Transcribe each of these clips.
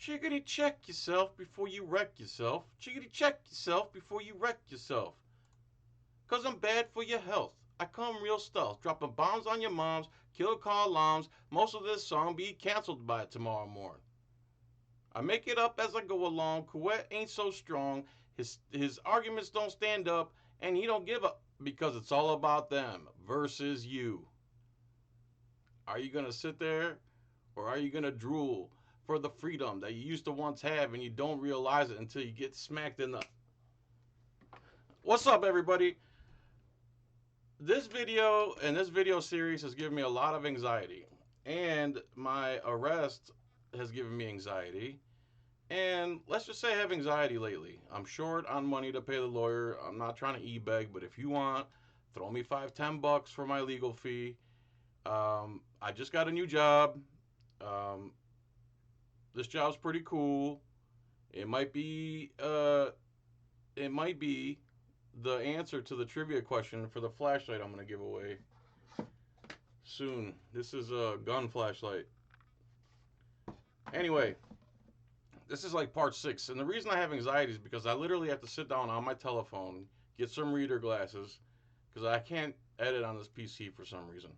Chickity check yourself before you wreck yourself. Chickity check yourself before you wreck yourself. Cause I'm bad for your health. I come real stealth, dropping bombs on your moms, kill car alarms. Most of this song be canceled by tomorrow morning. I make it up as I go along. Kuwait ain't so strong. His arguments don't stand up, and he don't give up because it's all about them versus you. Are you gonna sit there, or are you gonna drool for the freedom that you used to once have, and you don't realize it until you get smacked in the... What's up, everybody? This video and this video series has given me a lot of anxiety, and my arrest has given me anxiety. And let's just say I have anxiety lately. I'm short on money to pay the lawyer. I'm not trying to e-beg, but if you want, throw me $5-10 for my legal fee. I just got a new job. This job's pretty cool. It might be the answer to the trivia question for the flashlight I'm gonna give away soon. This is a gun flashlight. Anyway, this is like part 6, and the reason I have anxiety is because I literally have to sit down on my telephone, get some reader glasses, because I can't edit on this PC for some reason,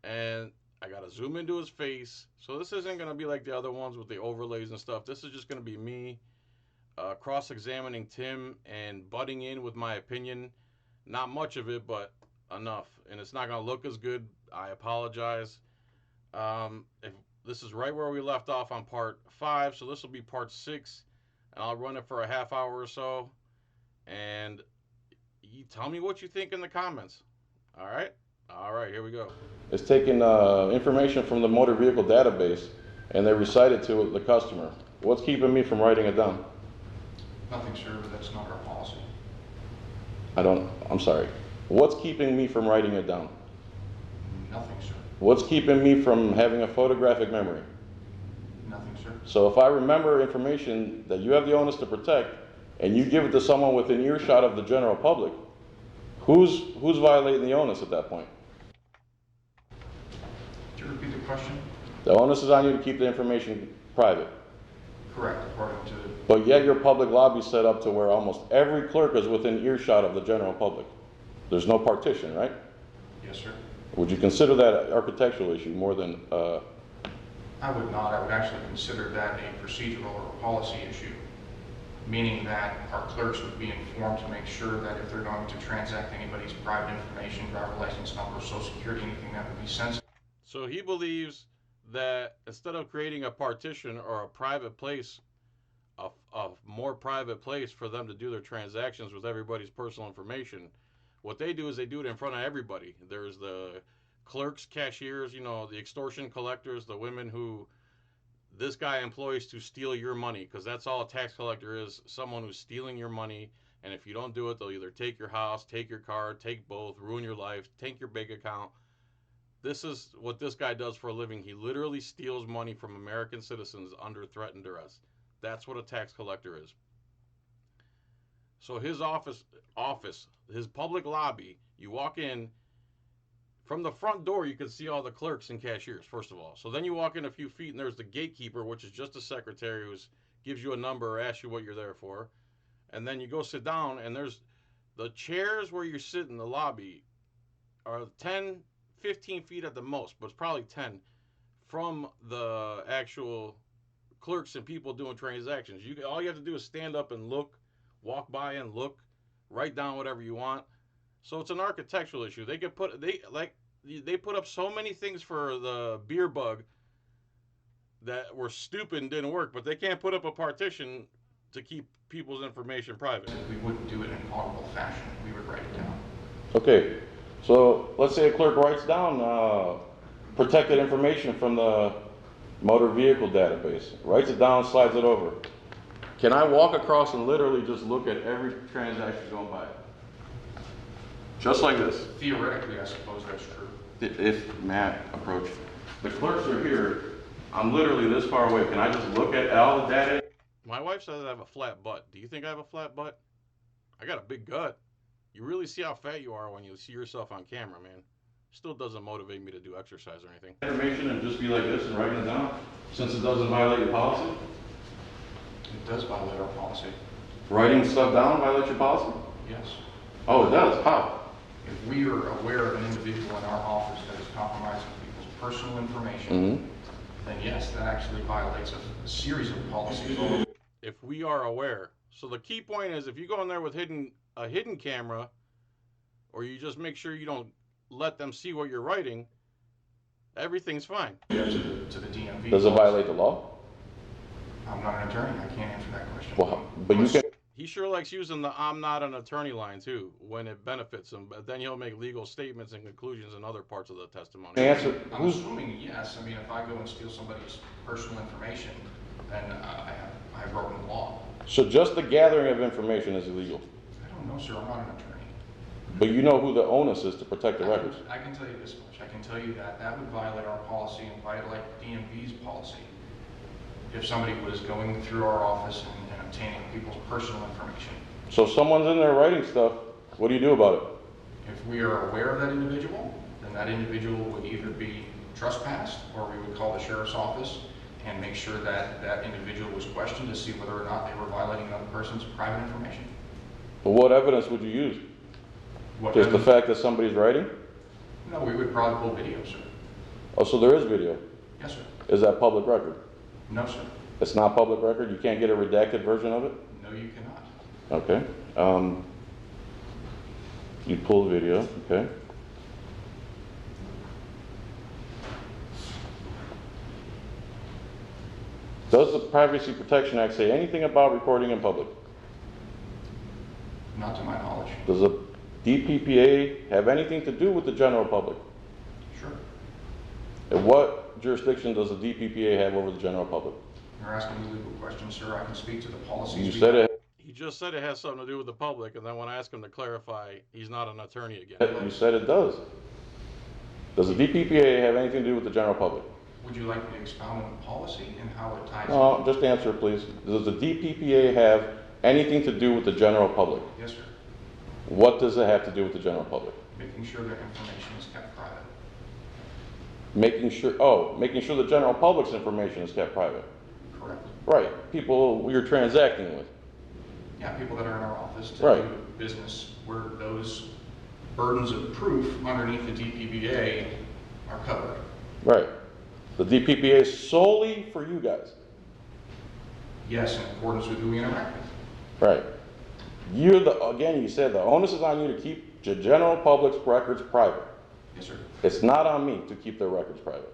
and I gotta zoom into his face. So this isn't gonna be like the other ones with the overlays and stuff. This is just gonna be me cross-examining Tim and butting in with my opinion. Not much of it, but enough, and it's not gonna look as good. I apologize. If this is right where we left off on part 5, so this will be part 6, and I'll run it for a half hour or so, and you tell me what you think in the comments. All right, here we go. It's taking information from the motor vehicle database, and they recite it to the customer. What's keeping me from writing it down? Nothing, sir, but that's not our policy. I'm sorry. What's keeping me from writing it down? Nothing, sir. What's keeping me from having a photographic memory? Nothing, sir. So if I remember information that you have the onus to protect, and you give it to someone within earshot of the general public, who's violating the onus at that point? Could you repeat the question? The onus is on you to keep the information private. Correct, according to... But yet your public lobby is set up to where almost every clerk is within earshot of the general public. There's no partition, right? Yes, sir. Would you consider that an architectural issue more than... I would not. I would actually consider that a procedural or a policy issue, meaning that our clerks would be informed to make sure that if they're going to transact anybody's private information, driver license number, social security, anything that would be sensitive. So he believes that instead of creating a partition or a private place, a more private place for them to do their transactions with everybody's personal information, what they do is they do it in front of everybody. There's the clerks, cashiers, the extortion collectors, the women who this guy employs to steal your money, because that's all a tax collector is, someone who's stealing your money, and if you don't do it, they'll either take your house, take your car, take both, ruin your life, take your bank account. This is what this guy does for a living. He literally steals money from American citizens under threat and duress. That's what a tax collector is. So his office, his public lobby, you walk in, from the front door, you can see all the clerks and cashiers, first of all. So then you walk in a few feet, and there's the gatekeeper, which is just a secretary who gives you a number or asks you what you're there for. And then you go sit down, and there's the chairs where you sit in the lobby are 10, 15 feet at the most, but it's probably 10 from the actual clerks and people doing transactions. All you have to do is stand up and look, walk by and look, write down whatever you want. So it's an architectural issue. They put up so many things for the beer bug that were stupid and didn't work, but they can't put up a partition to keep people's information private. We wouldn't do it in an audible fashion. We would write it down. Okay, so let's say a clerk writes down protected information from the motor vehicle database, writes it down, slides it over. Can I walk across and literally just look at every transaction going by? Just like this. Theoretically, I suppose that's true. If Matt approached. The clerks are here. I'm literally this far away. Can I just look at all the data? My wife says I have a flat butt. Do you think I have a flat butt? I got a big gut. You really see how fat you are when you see yourself on camera, man. Still doesn't motivate me to do exercise or anything. Information and just be like this and writing it down, since it doesn't violate your policy? It does violate our policy. Writing stuff down violates your policy? Yes. Oh, it does? How? If we are aware of an individual in our office that is compromising people's personal information, Mm-hmm. then yes, that actually violates a series of policies. If we are aware. So the key point is if you go in there with a hidden camera, or you just make sure you don't let them see what you're writing, everything's fine. Yeah, to the DMV. Does it violate the law? I'm not an attorney. I can't answer that question. Well, but you can. He sure likes using the I'm not an attorney line too when it benefits him, but then he'll make legal statements and conclusions in other parts of the testimony. Answer. I'm assuming yes. I mean, if I go and steal somebody's personal information, then I have broken the law. So just the gathering of information is illegal. I don't know, sir. I'm not an attorney. But you know who the onus is to protect the records. I can tell you this much. I can tell you that that would violate our policy and violate DMV's policy if somebody was going through our office and obtaining people's personal information. So if someone's in there writing stuff, what do you do about it? If we are aware of that individual, then that individual would either be trespassed, or we would call the sheriff's office and make sure that that individual was questioned to see whether or not they were violating another person's private information. But what evidence would you use? What Just the evidence? fact that somebody's writing? No, we would probably pull video, sir. Oh, so there is video. Yes, sir. Is that public record? No, sir. It's not public record? You can't get a redacted version of it? No, you cannot. Okay. You pull video, okay. Does the Privacy Protection Act say anything about recording in public? Not to my knowledge. Does the DPPA have anything to do with the general public? Sure. And what jurisdiction does the DPPA have over the general public? You're asking me legal questions, sir. I can speak to the policies. You we said have. it. He just said it has something to do with the public, and then when I ask him to clarify, he's not an attorney again. You said it does. Does the DPPA have anything to do with the general public? Would you like me to expound on the policy and how it ties in? No, just answer, please. Does the DPPA have anything to do with the general public? Yes, sir. What does it have to do with the general public? Making sure their information is kept private. Making sure the general public's information is kept private. Correct. Right, people you're transacting with. Yeah, people that are in our office to Right. do business where those burdens of proof underneath the DPPA are covered. Right. The DPPA is solely for you guys. Yes, in accordance with who we interact with. Right. You said the onus is on you to keep the general public's records private. Yes, sir. It's not on me to keep their records private.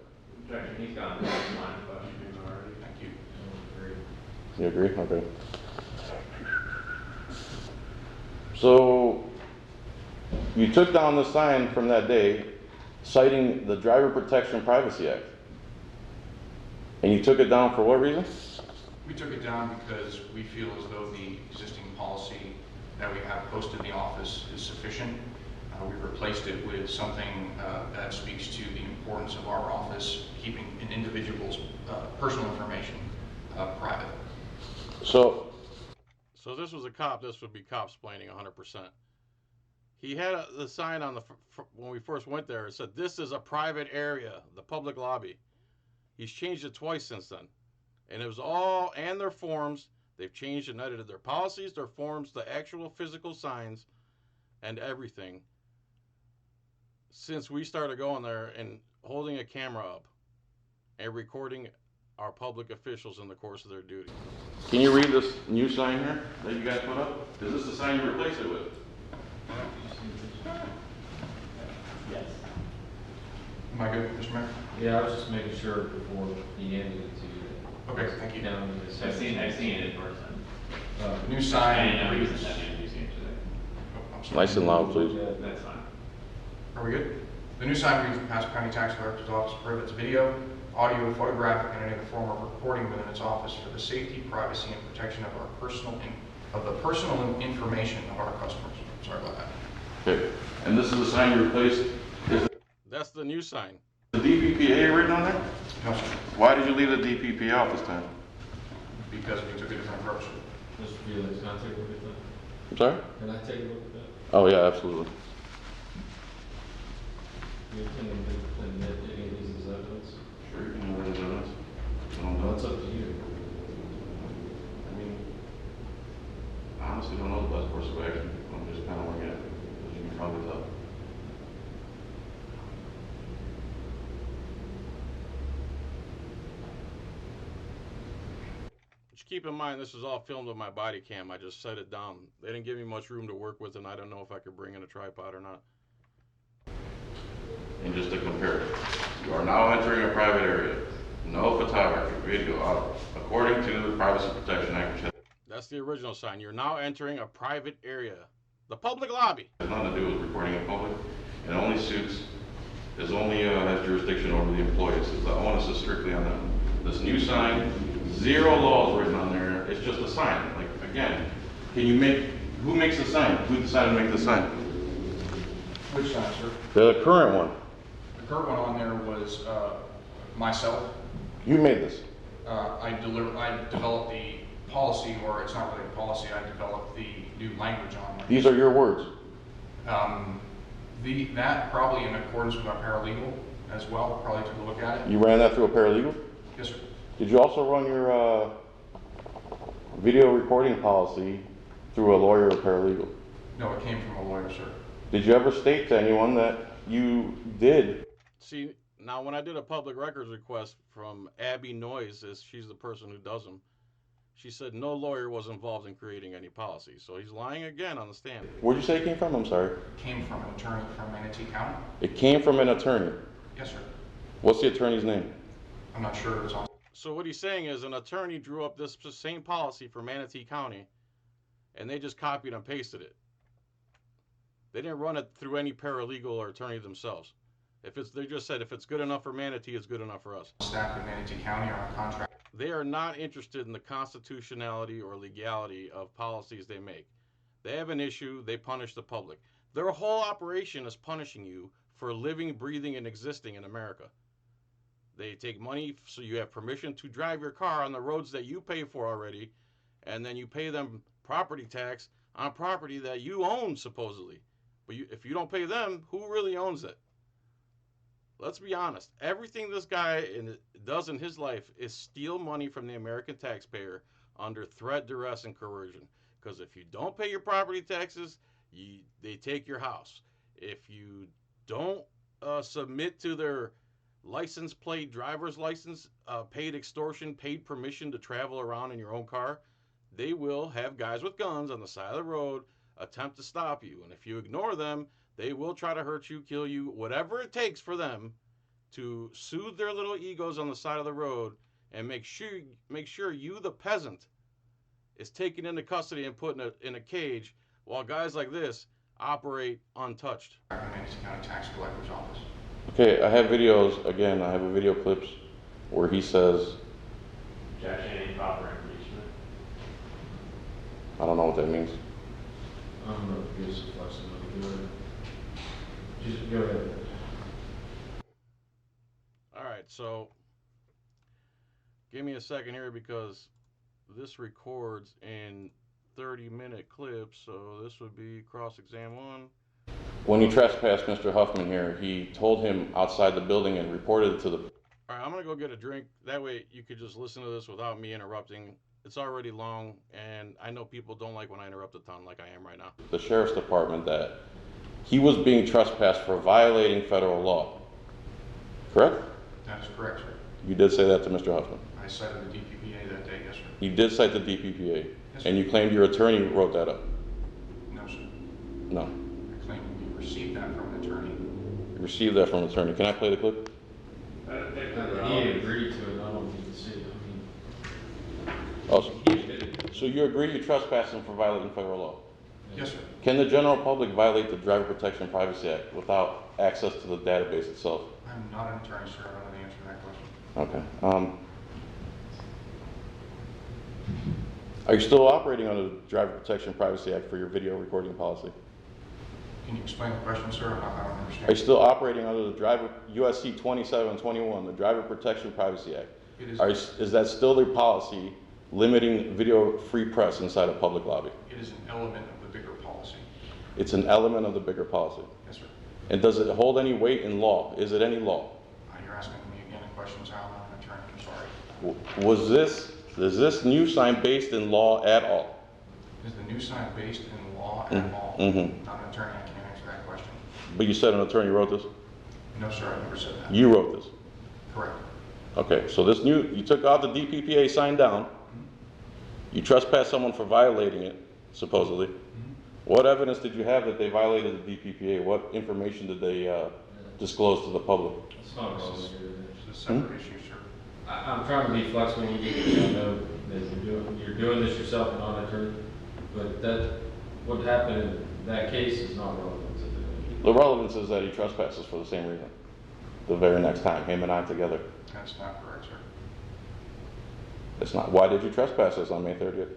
Objection, he's got this line of questioning already. Thank you. You agree? Okay. So, you took down the sign from that day citing the Driver Protection and Privacy Act. And you took it down for what reason? We took it down because we feel as though the existing policy that we have posted in the office is sufficient. We replaced it with something that speaks to the importance of our office keeping an individual's personal information private. So this was a cop. This would be cop-splaining 100%. He had the sign on when we first went there. It said, "This is a private area, the public lobby." He's changed it twice since then. And it was all, and their forms, they've changed and edited their policies, their forms, the actual physical signs, and everything. Since we started going there and holding a camera up and recording our public officials in the course of their duty. can you read this new sign here that you guys put up? Is this the sign you replaced it with? Yes. Am I good, Mr. Mayor? Yeah, I was just making sure before he handed it to you. Okay, thank you. Down in the I've seen it in person. New I sign didn't know he was reads. in that museum today. Oh, I'm sorry. Nice and loud, please. That's fine. Are we good? The new sign reads, the Pasco County Tax Collector's Office prohibits video, audio, photographic, and any other form of recording within its office for the safety, privacy, and protection of our personal information of our customers. Sorry about that. Okay. And this is the sign you replaced? Is That's the new sign. the DPPA written on there? No, sir, Why did you leave the DPPA off this time? because we took a different approach. Mr. Felix, can I take a look at that? I'm sorry? Can I take a look at that? Oh, yeah, absolutely. You intend to admit any of these as evidence? Sure, you can know what it is. Well, it's up to you. I mean, honestly don't know the best course of action. I'm just kind of winging it, as you can probably tell. Just keep in mind, this is all filmed with my body cam. I just set it down. They didn't give me much room to work with, and I don't know if I could bring in a tripod or not. And just to compare, you are now entering a private area. No photography, video, according to the Privacy Protection Act. That's the original sign. You're now entering a private area. The public lobby. It has nothing to do with recording in public. It only has jurisdiction over the employees. The onus is strictly on them. This new sign, 0 laws written on there. It's just a sign. Like, again, who makes the sign? Who decided to make the sign? Which sign, sir? The current one. The current one on there was myself. You made this. I developed the policy, or it's not really a policy, I developed the new language on there. These are your words. That probably in accordance with our paralegal as well, probably took a look at it. You ran that through a paralegal? Yes, sir. Did you also run your video recording policy through a lawyer or paralegal? No, it came from a lawyer, sir. Did you ever state to anyone that you did? See, now when I did a public records request from Abby Noyes, she's the person who does them, she said no lawyer was involved in creating any policy. So he's lying again on the stand. Where'd you say it came from? I'm sorry. It came from an attorney from Manatee County. It came from an attorney. Yes, sir. What's the attorney's name? I'm not sure if it's on. So what he's saying is an attorney drew up this same policy for Manatee County, and they just copied and pasted it. They didn't run it through any paralegal or attorney themselves. They just said if it's good enough for Manatee, it's good enough for us. Staff at Manatee County are on contract. They are not interested in the constitutionality or legality of policies they make. They have an issue, they punish the public. Their whole operation is punishing you for living, breathing, and existing in America. They take money so you have permission to drive your car on the roads that you pay for already, and then you pay them property tax on property that you own, supposedly. But if you don't pay them, who really owns it? Let's be honest. Everything this guy does in his life is steal money from the American taxpayer under threat, duress, and coercion. Because if you don't pay your property taxes, they take your house. If you don't submit to their license plate, driver's license, paid extortion, paid permission to travel around in your own car, they will have guys with guns on the side of the road attempt to stop you. And if you ignore them, they will try to hurt you, kill you, whatever it takes for them to soothe their little egos on the side of the road and make sure you, the peasant, is taken into custody and put in a cage while guys like this operate untouched. Manatee County Tax Collector's Office. Okay, I have videos, again, I have a video clips where he says, Objection, any proper impeachment. I don't know what that means. I don't know if this is flexibility. Go ahead. Just go ahead. All right, so give me a second here because this records in 30-minute clips, so this would be cross-exam 1. When you trespassed Mr. Huffman here, he told him outside the building and reported it to the... All right, I'm going to go get a drink. That way you could just listen to this without me interrupting. It's already long, and I know people don't like when I interrupt a ton like I am right now. The sheriff's department that he was being trespassed for violating federal law. Correct? That is correct, sir. You did say that to Mr. Huffman. I cited the DPPA that day, yes, sir. You did cite the DPPA, Yes, sir. and you claimed your attorney wrote that up. No, sir. No. I claim we received that from an attorney. You received that from an attorney. Can I play the clip? He agreed to it, I don't think it's it. Oh, so you agree you trespassed him for violating federal law? Yes, sir. Can the general public violate the Driver Protection and Privacy Act without access to the database itself? I'm not an attorney, sir. I don't know the answer to that question. Okay. Are you still operating under the Driver Protection and Privacy Act for your video recording policy? Can you explain the question, sir? I don't understand. Are you still operating under the USC 2721, the Driver Protection and Privacy Act? It is. Is that still the policy limiting video free press inside a public lobby? It is an element of the bigger policy. It's an element of the bigger policy. Yes, sir. And does it hold any weight in law? Is it any law? You're asking me again a question, so I'm not an attorney. I'm sorry. Is this new sign based in law at all? Is the new sign based in law at all? Mm-hmm. Not an attorney, I can't answer that question. But you said an attorney wrote this? No, sir, I never said that. You wrote this? Correct. Okay, so this new, you took out the DPPA sign down, you trespassed someone for violating it, supposedly. What evidence did you have that they violated the DPPA? What information did they disclose to the public? It's not relevant here. It's a separate issue, sir. I'm trying to be flexible when you get, I know that you're doing this yourself and not an attorney, but that, what happened in that case is not relevant to the issue. The relevance is that he trespasses for the same reason. The very next time, him and I together. That's not correct, sir. It's not. Why did you trespass us on May 30th?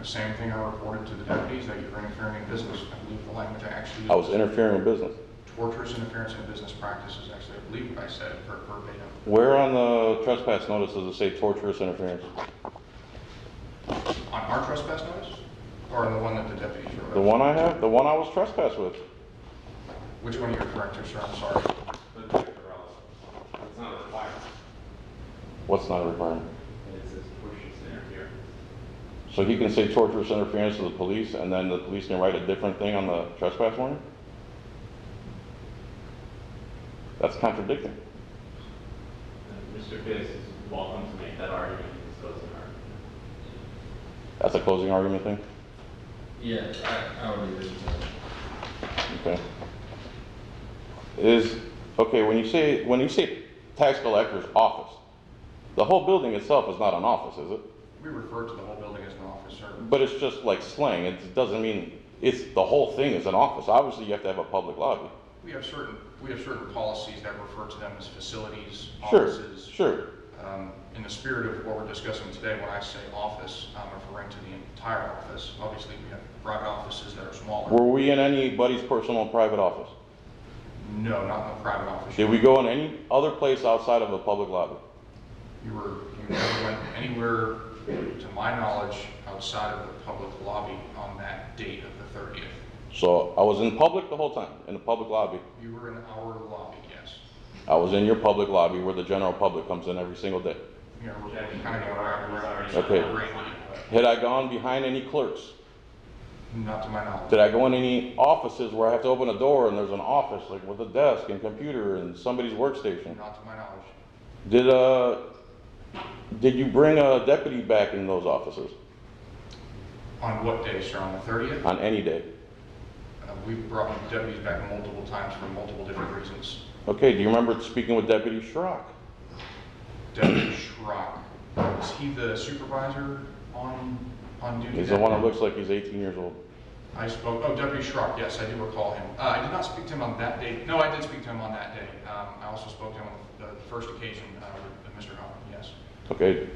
Same thing I reported to the deputies, that you were interfering in business. I believe the language I actually used. I was interfering in business. Torturous interference in business practices, actually, I believe what I said verbatim. Where on the trespass notice does it say torturous interference? On our trespass notice? Or on the one that the deputies wrote? The one I have? The one I was trespassed with. Which one are you referring to, sir? I'm sorry. But it's irrelevant. It's not a requirement. What's not a requirement? It says tortious interference. So he can say torturous interference to the police, and then the police can write a different thing on the trespass warrant? That's contradicting. And Mr. Filax is welcome to make that argument in his closing argument. That's a closing argument thing? Yeah, I would agree with that. Okay. Okay, when you say tax collector's office, the whole building itself is not an office, is it? We refer to the whole building as an office, sir. But it's just like slang. It doesn't mean the whole thing is an office. Obviously, you have to have a public lobby. We have certain policies that refer to them as facilities, Sure, offices. sure. In the spirit of what we're discussing today, when I say office, I'm referring to the entire office. Obviously, we have private offices that are smaller. Were we in anybody's personal private office? No, not in the private office. Did we go in any other place outside of a public lobby? You never went anywhere, to my knowledge, outside of the public lobby on that date of the 30th. So I was in public the whole time, in the public lobby. You were in our lobby, yes. I was in your public lobby where the general public comes in every single day. Yeah, we're kind of going around. Okay. Had I gone behind any clerks? Not to my knowledge. Did I go in any offices where I have to open a door and there's an office like with a desk and computer and somebody's workstation? Not to my knowledge. Did you bring a deputy back in those offices? On what day, sir? On the 30th? On any day? We've brought deputies back multiple times for multiple different reasons. Okay, do you remember speaking with Deputy Schrock? Deputy Schrock, was he the supervisor on duty? He's the one that looks like he's 18 years old. Deputy Schrock, yes, I do recall him. I did not speak to him on that day. No, I did speak to him on that day. I also spoke to him on the first occasion with Mr. Hoffman, yes. Okay.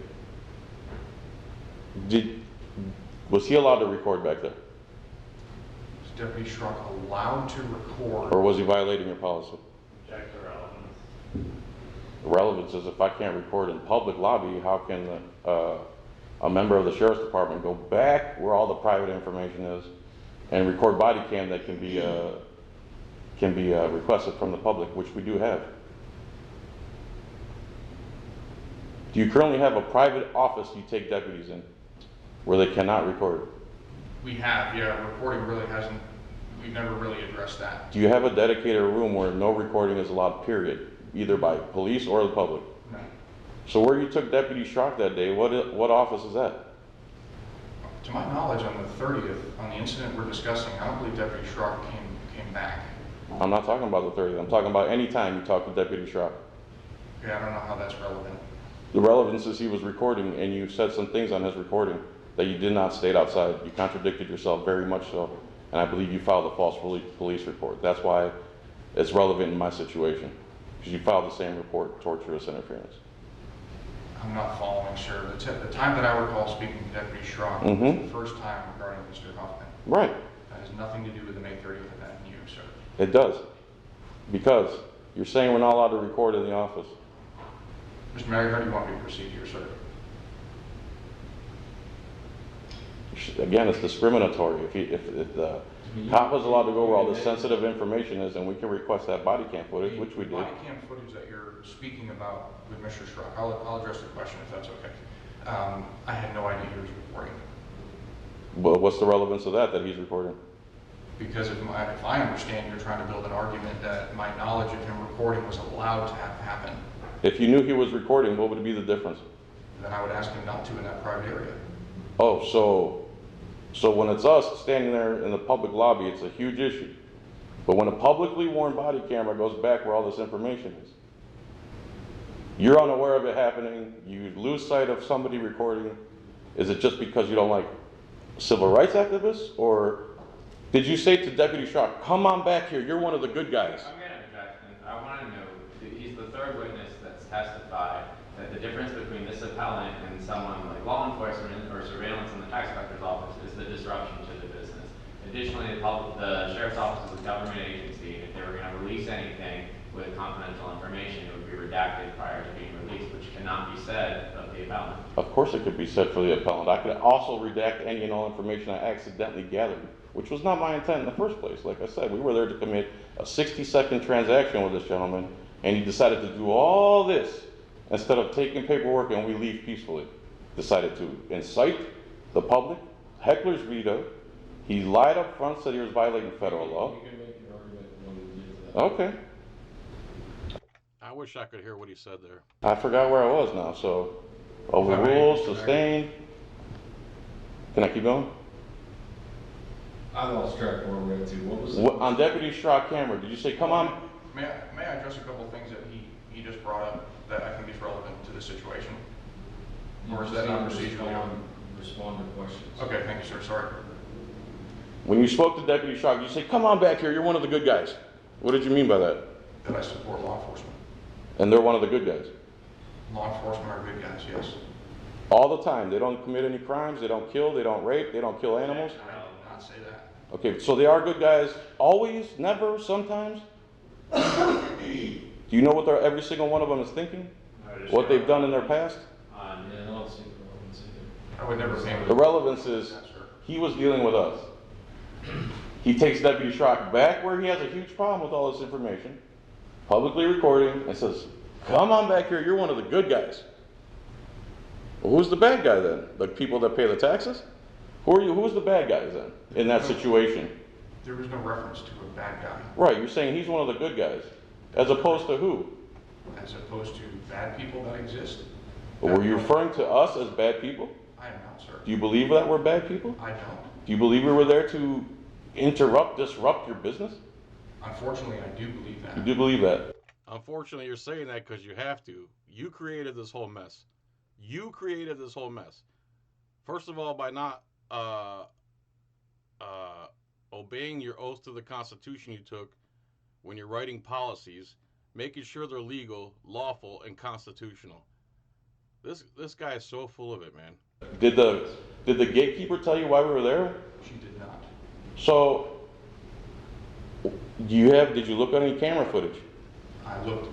Was he allowed to record back there? Was Deputy Schrock allowed to record? Or was he violating your policy? Check the relevance. The relevance is if I can't record in public lobby, how can a member of the sheriff's department go back where all the private information is and record body cam that can be requested from the public, which we do have? Do you currently have a private office you take deputies in where they cannot record? We have, yeah. Recording really hasn't, we've never really addressed that. Do you have a dedicated room where no recording is allowed, period, either by police or the public? No. So where you took Deputy Schrock that day, what office is that? To my knowledge, on the 30th, on the incident we're discussing, I don't believe Deputy Schrock came back. I'm not talking about the 30th. I'm talking about any time you talk to Deputy Schrock. Yeah, I don't know how that's relevant. The relevance is he was recording, and you said some things on his recording that you did not state outside. You contradicted yourself very much so, and I believe you filed a false police report. That's why it's relevant in my situation, because you filed the same report, torturous interference. I'm not following, sir. The time that I recall speaking to Deputy Schrock was the first time regarding Mr. Hoffman. Right. That has nothing to do with the May 30th event and you, sir. It does, because you're saying we're not allowed to record in the office. Mr. Mayor, how do you want me to proceed here, sir? Again, it's discriminatory. If the cop is allowed to go where all this sensitive information is, and we can request that body cam footage, which we The did. body cam footage that you're speaking about with Mr. Schrock, I'll address the question if that's okay. I had no idea he was recording. Well, what's the relevance of that he's recording? Because if I understand, you're trying to build an argument that my knowledge of him recording was allowed to have happen, If you knew he was recording, what would be the difference? then I would ask him not to in that private area. Oh, so when it's us standing there in the public lobby, it's a huge issue. But when a publicly worn body camera goes back where all this information is, you're unaware of it happening, you lose sight of somebody recording. Is it just because you don't like civil rights activists? Or did you say to Deputy Shaw, come on back here, you're one of the good guys? I'm going to interject. I want to know, that he's the third witness that's testified that the difference between this appellant and someone like law enforcement or surveillance in the tax collector's office is the disruption to the business. Additionally, the sheriff's office is a government agency, and if they were going to release anything with confidential information, it would be redacted prior to being released, which cannot be said of the appellant. Of course it could be said for the appellant. I could also redact any and all information I accidentally gathered, which was not my intent in the first place. Like I said, we were there to commit a 60-second transaction with this gentleman, and he decided to do all this instead of taking paperwork and we leave peacefully. Decided to incite the public, heckler's veto. He lied up front, said he was violating federal law. You can make your argument when we get to that. Okay. I wish I could hear what he said there. I forgot where I was now, so overruled, sustained. Can I keep going? I lost track where we're at to. What was it? What, on Deputy Straw camera, did you say, come on? May I address a couple of things that he just brought up that I think is relevant to the situation? Or is that not procedurally? Respond to questions. Okay, thank you, sir. Sorry. When you spoke to Deputy Straw, you say, come on back here, you're one of the good guys. What did you mean by that? That I support law enforcement. And they're one of the good guys. Law enforcement are good guys, yes. All the time. They don't commit any crimes, they don't kill, they don't rape, they don't kill animals. I did not say that. Okay, so they are good guys always, never, sometimes? Do you know what every single one of them is thinking? What they've done in their past? Yeah, I don't see the relevance either. I would never think. The relevance is Yes, sir. he was dealing with us. He takes Deputy Schrock back where he has a huge problem with all this information, publicly recording, and says, come on back here, you're one of the good guys. Well, who's the bad guy then? The people that pay the taxes? Who are you? Who's the bad guys then in that situation? There was no reference to a bad guy, Right, you're saying he's one of the good guys. As opposed to who? as opposed to bad people that exist. Were you referring to us as bad people? I am not, sir. Do you believe that we're bad people? I don't. Do you believe we were there to interrupt, disrupt your business? Unfortunately, I do believe that. You do believe that? Unfortunately, you're saying that because you have to. You created this whole mess. You created this whole mess. First of all, by not obeying your oath to the Constitution you took when you're writing policies, making sure they're legal, lawful, and constitutional. This guy is so full of it, man. Did the gatekeeper tell you why we were there? She did not. So, did you look at any camera footage? I looked,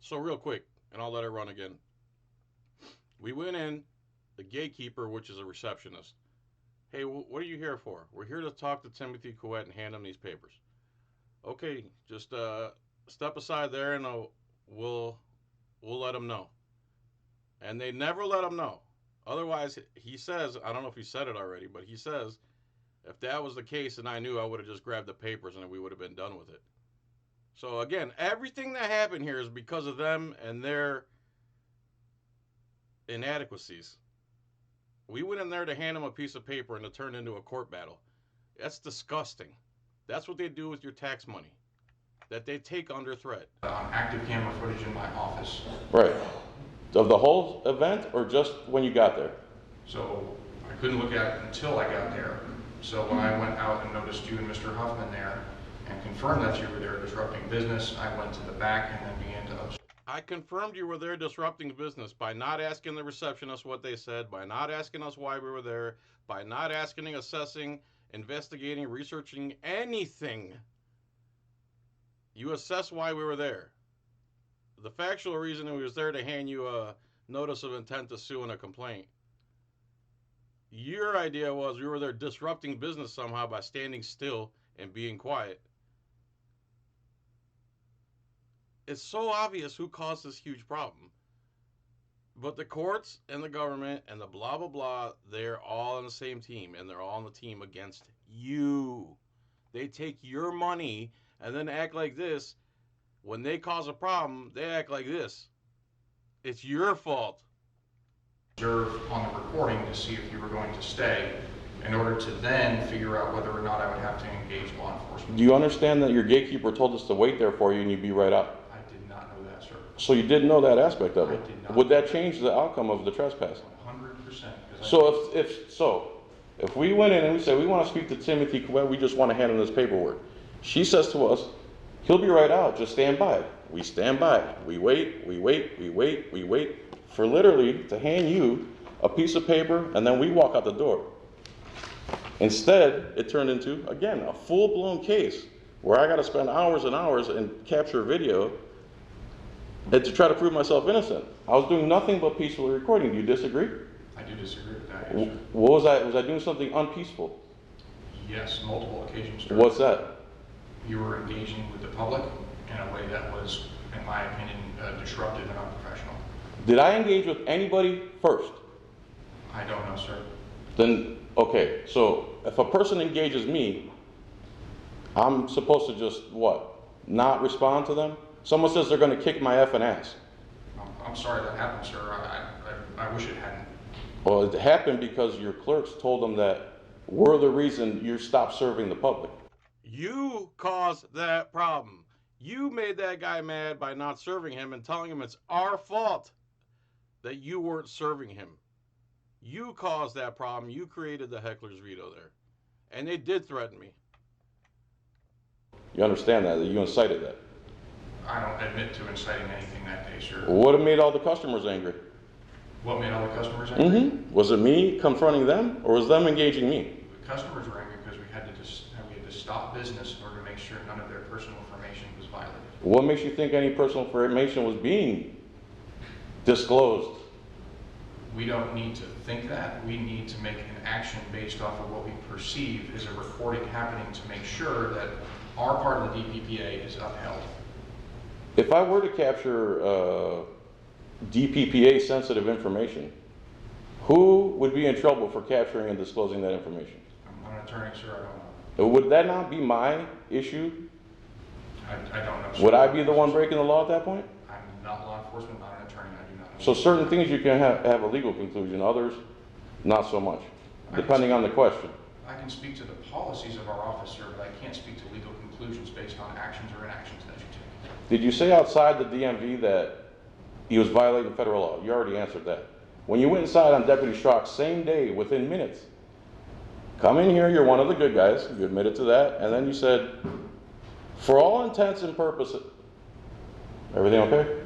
So real quick, and I'll let it run again. We went in, the gatekeeper, which is a receptionist. Hey, what are you here for? We're here to talk to Timothy Couette and hand him these papers. Okay, just step aside there and we'll let him know. And they never let him know. Otherwise, he says, I don't know if he said it already, but he says, if that was the case and I knew, I would have just grabbed the papers and we would have been done with it. So again, everything that happened here is because of them and their inadequacies. We went in there to hand them a piece of paper and it turned into a court battle. That's disgusting. That's what they do with your tax money that they take under threat. active camera footage in my office. Right. Of the whole event or just when you got there? So I couldn't look at it until I got there. So when I went out and noticed you and Mr. Huffman there and confirmed that you were there disrupting business, I went to the back and then began to observe. I confirmed you were there disrupting business by not asking the receptionist what they said, by not asking us why we were there, by not asking, assessing, investigating, researching anything. You assess why we were there. The factual reason we was there to hand you a notice of intent to sue and a complaint. Your idea was we were there disrupting business somehow by standing still and being quiet. It's so obvious who caused this huge problem. But the courts and the government and the blah blah blah, they're all on the same team, and they're all on the team against you. They take your money and then act like this. When they cause a problem, they act like this. It's your fault. Observe on the recording to see if you were going to stay in order to then figure out whether or not I would have to engage law enforcement. Do you understand that your gatekeeper told us to wait there for you and you'd be right out? I did not know that, sir. So you did know that aspect of it. I did not. Would that change the outcome of the trespass? 100%. So if we went in and we said we want to speak to Timothy Quet, we just want to hand him this paperwork. She says to us, he'll be right out, just stand by. We stand by. We wait for literally to hand you a piece of paper, and then we walk out the door. Instead, it turned into, again, a full-blown case where I got to spend hours and hours and capture video and to try to prove myself innocent. I was doing nothing but peacefully recording. Do you disagree? I do disagree with that, yes, sir. What was I? Was I doing something unpeaceful? Yes, multiple occasions, sir. What's that? You were engaging with the public in a way that was, in my opinion, disruptive and unprofessional. Did I engage with anybody first? I don't know, sir. Then, okay, so if a person engages me, I'm supposed to just, what, not respond to them? Someone says they're going to kick my effing ass. I'm sorry that happened, sir. I wish it hadn't. Well, it happened because your clerks told them that we're the reason you stopped serving the public. You caused that problem. You made that guy mad by not serving him and telling him it's our fault that you weren't serving him. You caused that problem. You created the heckler's veto there. And they did threaten me. You understand that you incited that? I don't admit to inciting anything that day, sir. What made all the customers angry? What made all the customers angry? Was it me confronting them, or was them engaging me? The customers were angry because we had to stop business in order to make sure none of their personal information was violated. What makes you think any personal information was being disclosed? We don't need to think that. We need to make an action based off of what we perceive is a recording happening to make sure that our part of the DPPA is upheld. If I were to capture DPPA sensitive information, who would be in trouble for capturing and disclosing that information? I'm not an attorney, sir. I don't know. Would that not be my issue? I don't know, sir. Would I be the one breaking the law at that point? I'm not law enforcement, not an attorney. I do not know. So certain things you can have a legal conclusion, others not so much, depending on the question. I can speak to the policies of our office, sir, but I can't speak to legal conclusions based on actions or inactions that you take. Did you say outside the DMV that he was violating federal law? You already answered that. When you went inside on Deputy Schrock, same day, within minutes, come in here, you're one of the good guys, you admitted to that, and then you said, for all intents and purposes, everything okay?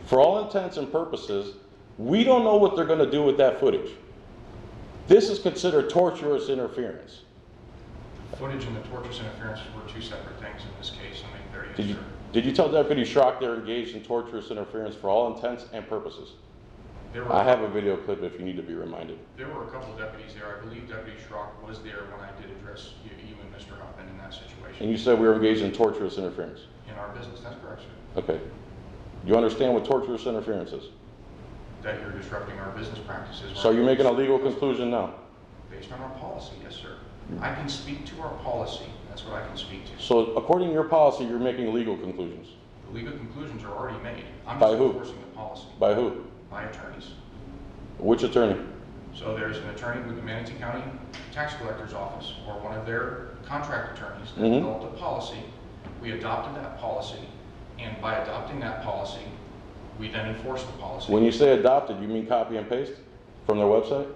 For all intents and purposes, we don't know what they're going to do with that footage. This is considered torturous interference. The footage and the torturous interference were two separate things in this case. I mean, there you go, sir. Did you tell Deputy Schrock they're engaged in torturous interference for all intents and purposes? I have a video clip if you need to be reminded. There were a couple of deputies there. I believe Deputy Schrock was there when I did address you and Mr. Huffman in that situation. And you said we were engaged in torturous interference? In our business, that's correct, sir. Okay. You understand what torturous interference is? That you're disrupting our business practices. So you're making a legal conclusion now? Based on our policy, yes, sir. I can speak to our policy. That's what I can speak to. So according to your policy, you're making legal conclusions? The legal conclusions are already made. I'm By just who? enforcing the policy. By who? By attorneys. Which attorney? So there's an attorney with the Manatee County Tax Collector's Office or one of their contract attorneys that developed a policy. We adopted that policy, and by adopting that policy, we then enforce the policy. When you say adopted, you mean copy and paste from their website?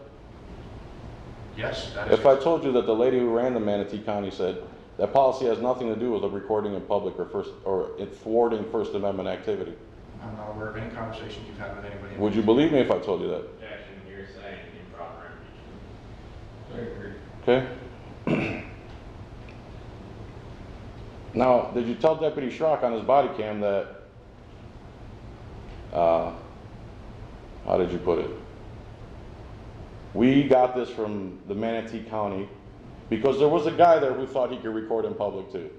Yes, that is. If I told you that the lady who ran the Manatee County said that policy has nothing to do with the recording in public or thwarting First Amendment activity, I'm not aware of any conversation you've had with anybody. would you believe me if I told you that? Objection, hearsay, improper impeachment. I agree. Okay? Now, did you tell Deputy Schrock on his body cam that, how did you put it? We got this from the Manatee County because there was a guy there who thought he could record in public too.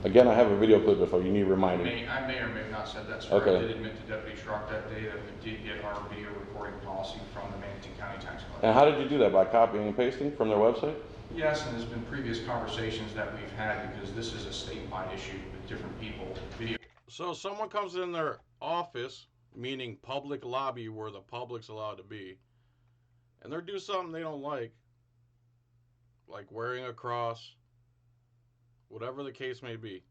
Again, I have a video clip if you need reminding. I may or may have not said that, sir. Okay. I did admit to Deputy Schrock that day that we did get our video recording policy from the Manatee County Tax Collector. And how did you do that? By copying and pasting from their website? Yes, and there's been previous conversations that we've had because this is a statewide issue with different people. Video. So someone comes in their office, meaning public lobby where the public's allowed to be, and they're doing something they don't like wearing a cross, whatever the case may be.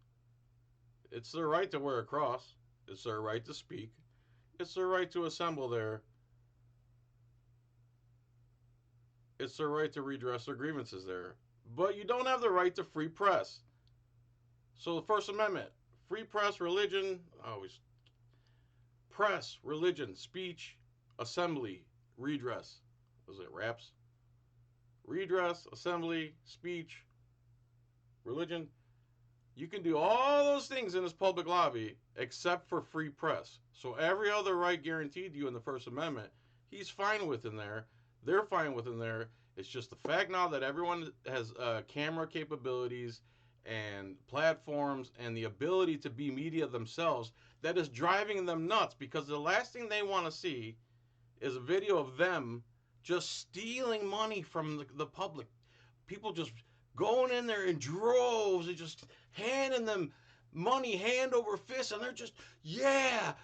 It's their right to wear a cross. It's their right to speak. It's their right to assemble there. It's their right to redress their grievances there. But you don't have the right to free press. So the First Amendment, free press, religion, press, religion, speech, assembly, redress. Was it raps? Redress, assembly, speech, religion. You can do all those things in this public lobby except for free press. So every other right guaranteed to you in the First Amendment, he's fine with in there. They're fine with in there. It's just the fact now that everyone has camera capabilities and platforms and the ability to be media themselves that is driving them nuts, because the last thing they want to see is a video of them just stealing money from the public. People just going in there in droves and just handing them money hand over fist, and they're just, yeah,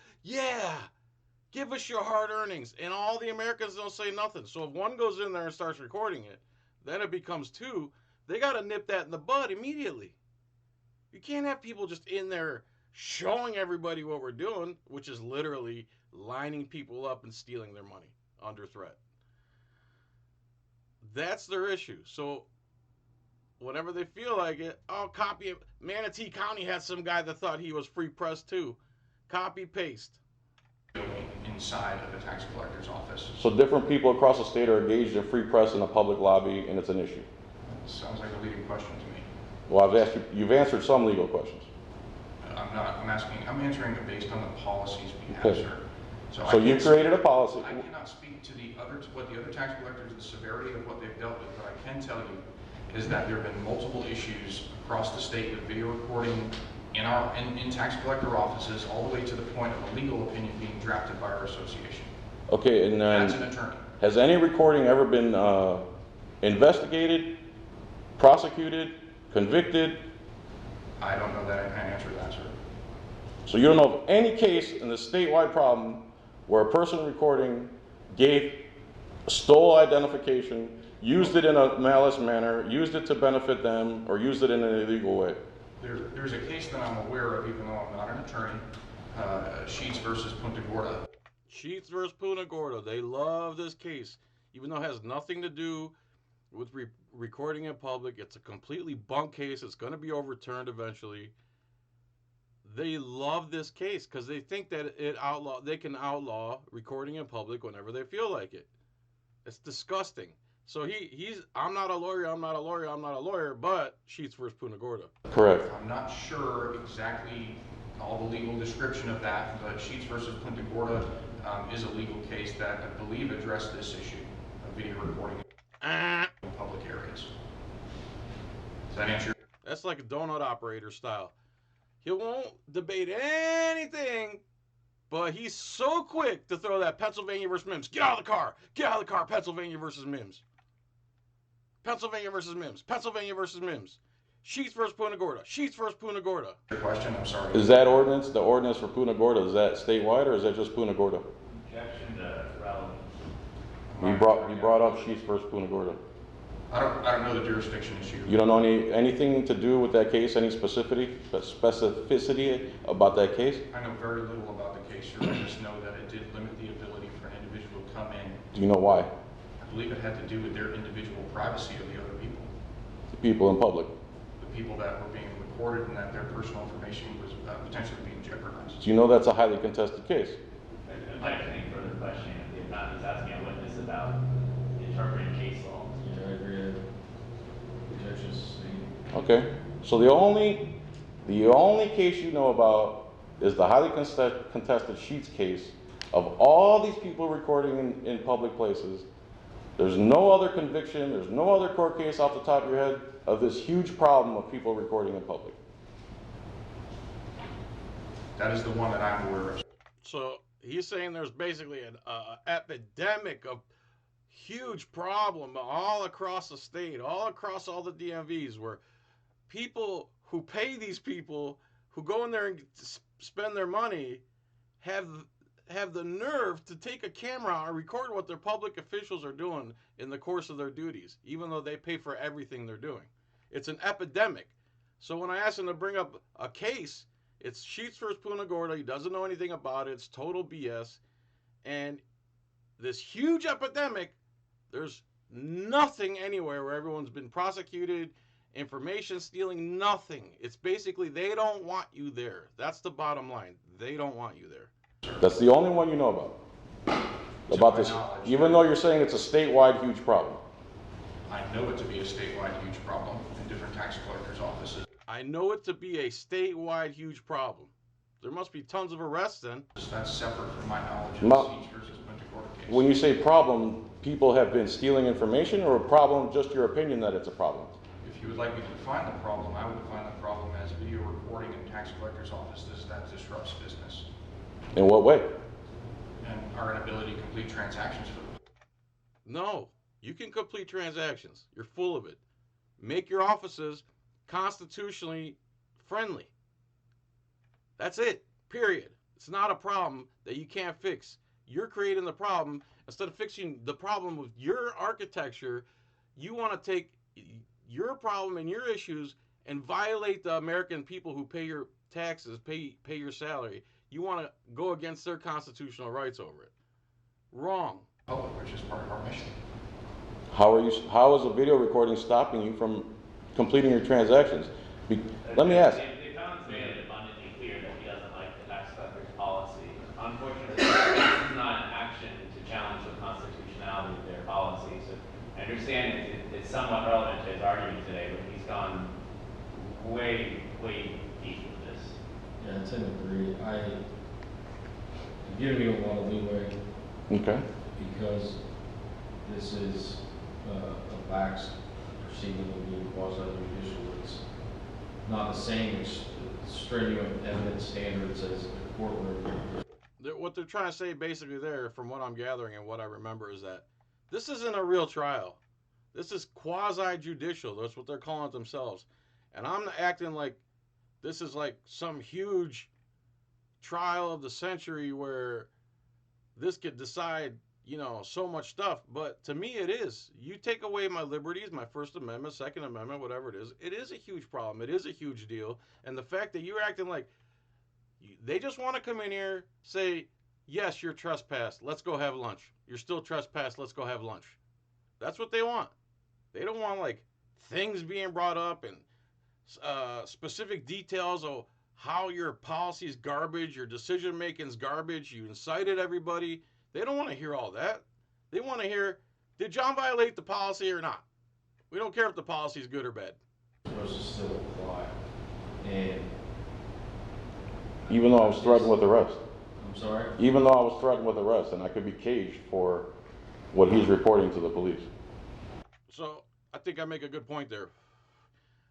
give us your hard earnings. And all the Americans don't say nothing. So if one goes in there and starts recording it, then it becomes two. They got to nip that in the bud immediately. You can't have people just in there showing everybody what we're doing, which is literally lining people up and stealing their money under threat. That's their issue. So whenever they feel like it, copy it. Manatee County had some guy that thought he was free press too. Copy, paste. Inside of the tax collector's office. So different people across the state are engaged in free press in a public lobby, and it's an issue. Sounds like a leading question to me. Well, I've asked you, you've answered some legal questions. I'm answering it based on the policies we have, Okay. sir. So you created a policy. I cannot speak to what the other tax collectors, the severity of what they've dealt with, but I can tell you is that there have been multiple issues across the state with video recording in tax collector offices, all the way to the point of a legal opinion being drafted by our association. Okay, and then That's an attorney. has any recording ever been investigated, prosecuted, convicted? I don't know that I can answer that, sir. So you don't know of any case in the statewide problem where a person recording stole identification, used it in a malice manner, used it to benefit them, or used it in an illegal way? There's a case that I'm aware of, even though I'm not an attorney, Sheets versus Punta Gorda. Sheets versus Punta Gorda. They love this case, even though it has nothing to do with recording in public. It's a completely bunk case. It's going to be overturned eventually. They love this case because they think that they can outlaw recording in public whenever they feel like it. It's disgusting. So I'm not a lawyer, but Sheets versus Punta Gorda. Correct. I'm not sure exactly all the legal description of that, but Sheets versus Punta Gorda is a legal case that I believe addressed this issue of video recording in public areas. Does that answer? That's like a donut operator style. He won't debate anything, but he's so quick to throw that Pennsylvania versus Mims. Get out of the car. Get out of the car. Pennsylvania versus Mims. Pennsylvania versus Mims. Pennsylvania versus Mims. Sheets versus Punta Gorda. Sheets versus Punta Gorda. Your question, I'm sorry. Is that ordinance, the ordinance for Punta Gorda, is that statewide or is that just Punta Gorda? Objection to relevant. You brought up Sheets versus Punta Gorda. I don't know the jurisdiction issue. You don't know anything to do with that case, any specificity about that case? I know very little about the case, sir. I just know that it did limit the ability for an individual to come in. Do you know why? I believe it had to do with their individual privacy of the other people. The people in public. The people that were being recorded and that their personal information was potentially being jeopardized. Do you know that's a highly contested case? I'd like to make further question if not, he's asking a witness about interpreting case law. Yeah, I agree. Judges. Okay. So the only case you know about is the highly contested Sheets case of all these people recording in public places. There's no other conviction, there's no other court case off the top of your head of this huge problem of people recording in public. That is the one that I'm aware of. So he's saying there's basically an epidemic of huge problem all across the state, all across all the DMVs, where people who pay these people who go in there and spend their money have the nerve to take a camera out and record what their public officials are doing in the course of their duties, even though they pay for everything they're doing. It's an epidemic. So when I asked him to bring up a case, it's Sheets versus Punta Gorda. He doesn't know anything about it. It's total BS. And this huge epidemic, there's nothing anywhere where everyone's been prosecuted, information stealing, nothing. It's basically they don't want you there. That's the bottom line. They don't want you there. That's the only one you know about. To About my this, knowledge, even though you're saying it's a statewide huge problem. I know it to be a statewide huge problem in different tax collectors' offices. I know it to be a statewide huge problem. There must be tons of arrests then. That's separate from my knowledge of the Ma- Siege versus Punta Gorda case. When you say problem, people have been stealing information, or a problem, just your opinion that it's a problem? If you would like me to define the problem, I would define the problem as video recording in tax collectors' offices that disrupts business In what way? and our inability to complete transactions for them. No, you can complete transactions. You're full of it. Make your offices constitutionally friendly. That's it, period. It's not a problem that you can't fix. You're creating the problem. Instead of fixing the problem with your architecture, you want to take your problem and your issues and violate the American people who pay your taxes, pay your salary. You want to go against their constitutional rights over it. Wrong. Public, which is part of our mission. How is a video recording stopping you from completing your transactions? Let me ask. The appellant's made it abundantly clear that he doesn't like the tax collector's policy. Unfortunately, this is not an action to challenge the constitutionality of their policy. So I understand it's somewhat relevant to his argument today, but he's gone way, way deep with this. Yeah, I tend to agree. I'm giving you a lot of leeway Okay. because this is a lax proceeding of being quasi-judicial. It's not the same stringent evidence standards as the courtroom. What they're trying to say basically there, from what I'm gathering and what I remember, is that this isn't a real trial. This is quasi-judicial. That's what they're calling it themselves. And I'm acting like this is like some huge trial of the century where this could decide, so much stuff. But to me, it is. You take away my liberties, my First Amendment, Second Amendment, whatever it is a huge problem. It is a huge deal. And the fact that you're acting like they just want to come in here, say, yes, you're trespassed. Let's go have lunch. You're still trespassed. Let's go have lunch. That's what they want. They don't want like things being brought up and specific details of how your policy is garbage, your decision making is garbage, you incited everybody. They don't want to hear all that. They want to hear, did John violate the policy or not? We don't care if the policy is good or bad. Supposed to still apply. And Even though I was threatened with arrest. I'm sorry? Even though I was threatened with arrest, and I could be caged for what he's reporting to the police. So I think I make a good point there.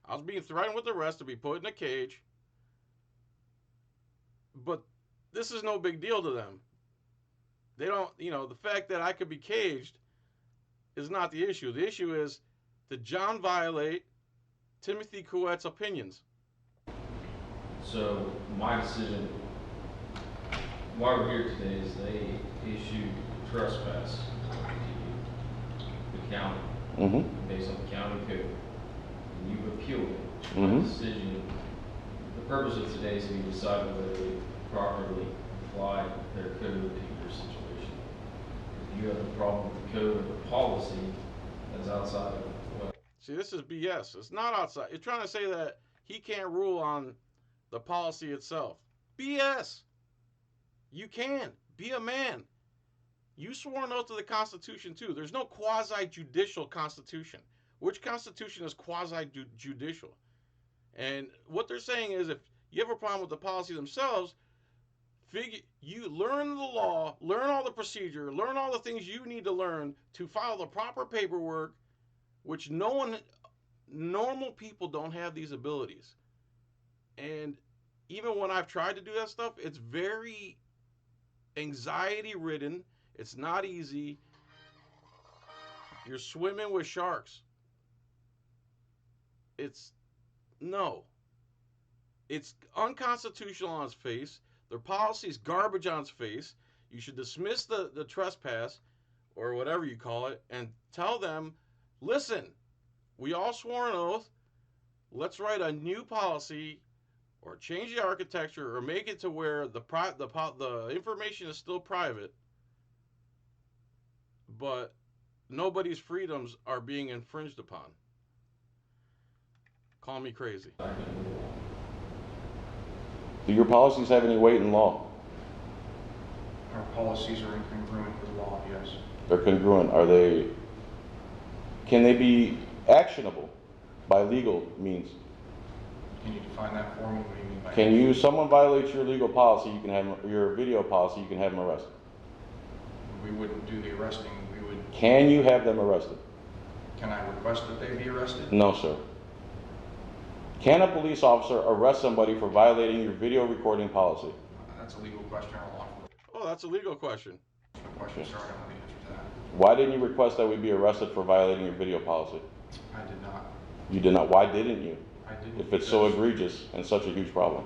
I was being threatened with arrest to be put in a cage, but this is no big deal to them. They don't, the fact that I could be caged is not the issue. The issue is, did John violate Timothy Couette's opinions? So my decision, why we're here today, is they issued trespass to the county Mm-hmm. based on the county code. And you've appealed it. Mhm. My decision, the purpose of today is to decide whether they properly apply their code to your situation. If you have a problem with the code or the policy that's outside of what See, this is BS. It's not outside. You're trying to say that he can't rule on the policy itself. BS. You can. Be a man. You swore an oath to the Constitution, too. There's no quasi-judicial Constitution. Which Constitution is quasi-judicial? And what they're saying is, if you have a problem with the policy themselves, you learn the law, learn all the procedure, learn all the things you need to learn to file the proper paperwork, which normal people don't have these abilities. And even when I've tried to do that stuff, it's very anxiety ridden. It's not easy. You're swimming with sharks. It's no. It's unconstitutional on its face. Their policy is garbage on its face. You should dismiss the trespass or whatever you call it and tell them, listen, we all swore an oath. Let's write a new policy or change the architecture or make it to where the information is still private, but nobody's freedoms are being infringed upon. Call me crazy. Do your policies have any weight in law? Our policies are incongruent with law, yes. They're congruent. Can they be actionable by legal means? Can you define that for me? What do you mean by Can someone violates your legal policy, you can have your video policy, you can have them arrested. We wouldn't do the arresting. We would. Can you have them arrested? Can I request that they be arrested? No, sir. Can a police officer arrest somebody for violating your video recording policy? That's a legal question or a law Oh, that's a legal question. question, sir. I don't know the answer to that. Why didn't you request that we be arrested for violating your video policy? I did not. You did not. Why didn't you? I didn't. If it's so egregious and such a huge problem.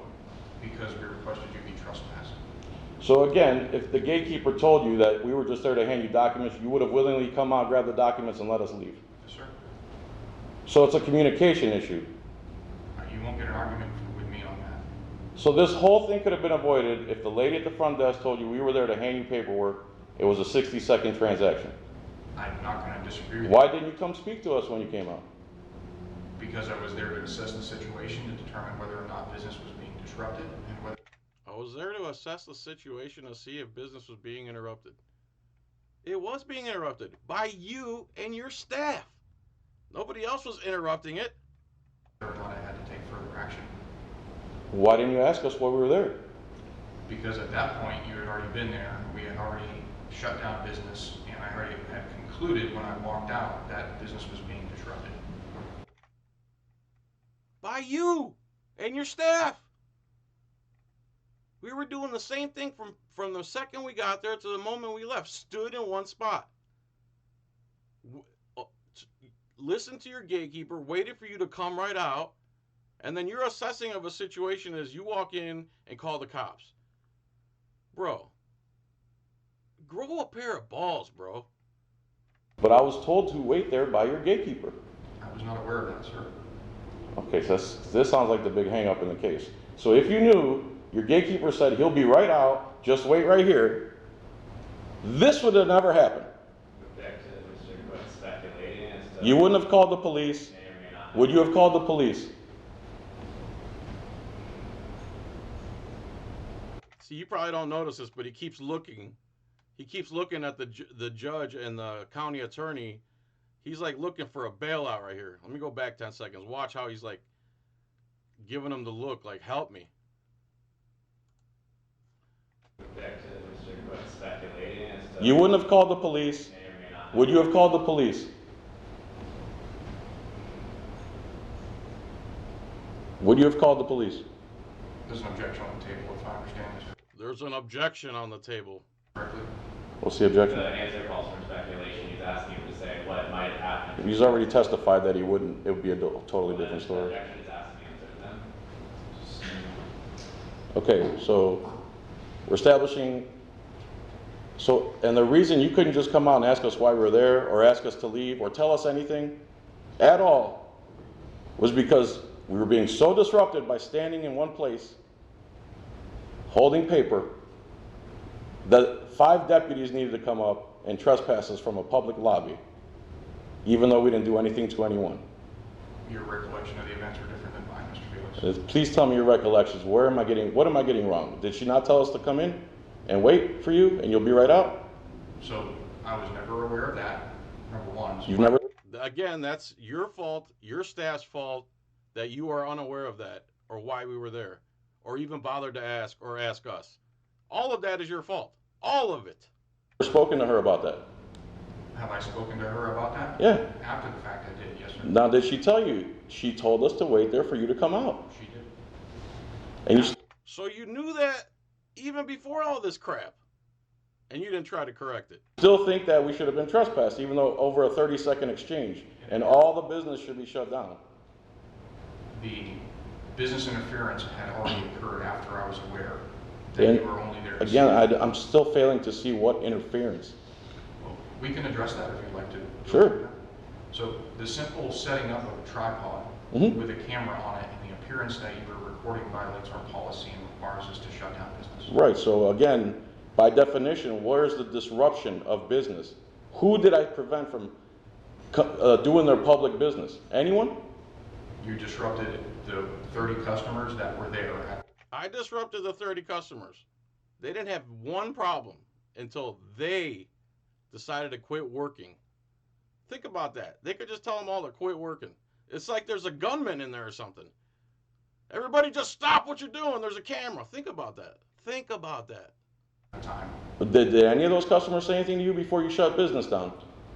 Because we requested you be trespassing. So again, if the gatekeeper told you that we were just there to hand you documents, you would have willingly come out, grab the documents, and let us leave. Yes, sir. So it's a communication issue. You won't get an argument with me on that. So this whole thing could have been avoided if the lady at the front desk told you we were there to hand you paperwork. It was a 60-second transaction. I'm not going to disagree with Why you. didn't you come speak to us when you came out? Because I was there to assess the situation to determine whether or not business was being disrupted and whether. I was there to assess the situation to see if business was being interrupted. It was being interrupted by you and your staff. Nobody else was interrupting it. Whether or not I had to take further action. Why didn't you ask us while we were there? Because at that point you had already been there, we had already shut down business, and I already had concluded when I walked out that business was being disrupted. By you and your staff. We were doing the same thing from the second we got there to the moment we left. Stood in one spot. Listened to your gatekeeper, waited for you to come right out, and then your assessing of a situation is you walk in and call the cops. Bro, grow a pair of balls, bro. But I was told to wait there by your gatekeeper. I was not aware of that, sir. Okay, so this sounds like the big hang up in the case. So if you knew your gatekeeper said he'll be right out, just wait right here, this would have never happened. Speculating as to You wouldn't have called the police. may or may not. Would you have called the police? See, you probably don't notice this, but he keeps looking. He keeps looking at the judge and the county attorney. He's like looking for a bailout right here. Let me go back 10 seconds. Watch how he's like giving him the look, like, help me. Back to Mr. Quinn speculating as to You wouldn't have called the police. may or may not. Would you have called the police? Would you have called the police? There's an objection on the table, if I understand this There's an objection on the table. correctly. What's the objection? The answer calls for speculation. He's asking him to say what might have happened. He's already testified that he wouldn't. It would be a totally different The story. objection is asking him to them. Okay, so we're establishing. So, and the reason you couldn't just come out and ask us why we were there, or ask us to leave, or tell us anything at all, was because we were being so disrupted by standing in one place, holding paper, that 5 deputies needed to come up and trespass us from a public lobby, even though we didn't do anything to anyone. Your recollection of the events are different than mine, Mr. Filax. Please tell me your recollections. What am I getting wrong? Did she not tell us to come in and wait for you and you'll be right out? So I was never aware of that, number one. So You've never. Again, that's your fault, your staff's fault, that you are unaware of that, or why we were there, or even bothered to ask or ask us. All of that is your fault. All of it. Never spoken to her about that. Have I spoken to her about that? Yeah. After the fact, I did, yes, sir. Now, did she tell you? She told us to wait there for you to come out. She did. And you, So you knew that even before all this crap, and you didn't try to correct it. Still think that we should have been trespassed, even though over a 30-second exchange, and all the business should be shut down. The business interference had already occurred after I was aware that And you were only there to again, see. I'm still failing to see what interference. Well, we can address that if you'd like to. Sure. So the simple setting up of a tripod Mhm. with a camera on it and the appearance that you were recording violates our policy and requires us to shut down business. Right, so again, by definition, where's the disruption of business? Who did I prevent from doing their public business? Anyone? You disrupted the 30 customers that were there. I disrupted the 30 customers. They didn't have one problem until they decided to quit working. Think about that. They could just tell them all to quit working. It's like there's a gunman in there or something. Everybody just stop what you're doing. There's a camera. Think about that. Think about that. Time. But did any of those customers say anything to you before you shut business down?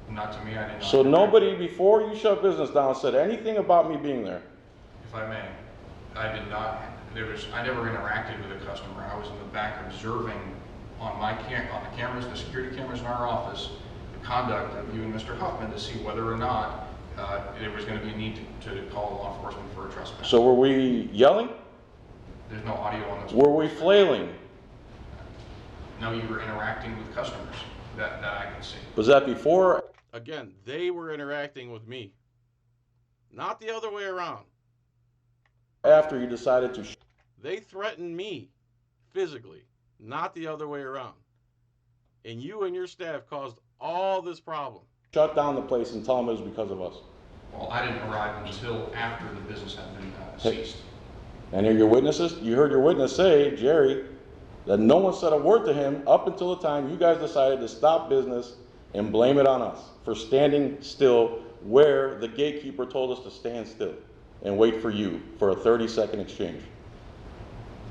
Not to me, I did not. So nobody before you shut business down said anything about me being there? If I may, I did not, I never interacted with a customer. I was in the back observing on the cameras, the security cameras in our office, the conduct of you and Mr. Huffman to see whether or not there was going to be a need to call law enforcement for a trespass. So were we yelling? There's no audio on this. Were we flailing? No, you were interacting with customers that I can see. Was that before? Again, they were interacting with me. Not the other way around. After you decided to They threatened me physically, not the other way around. And you and your staff caused all this problem. shut down the place and tell them it was because of us? Well, I didn't arrive until after the business had been ceased. And are your witnesses? You heard your witness say, Jerry, that no one said a word to him up until the time you guys decided to stop business and blame it on us for standing still where the gatekeeper told us to stand still and wait for you for a 30-second exchange.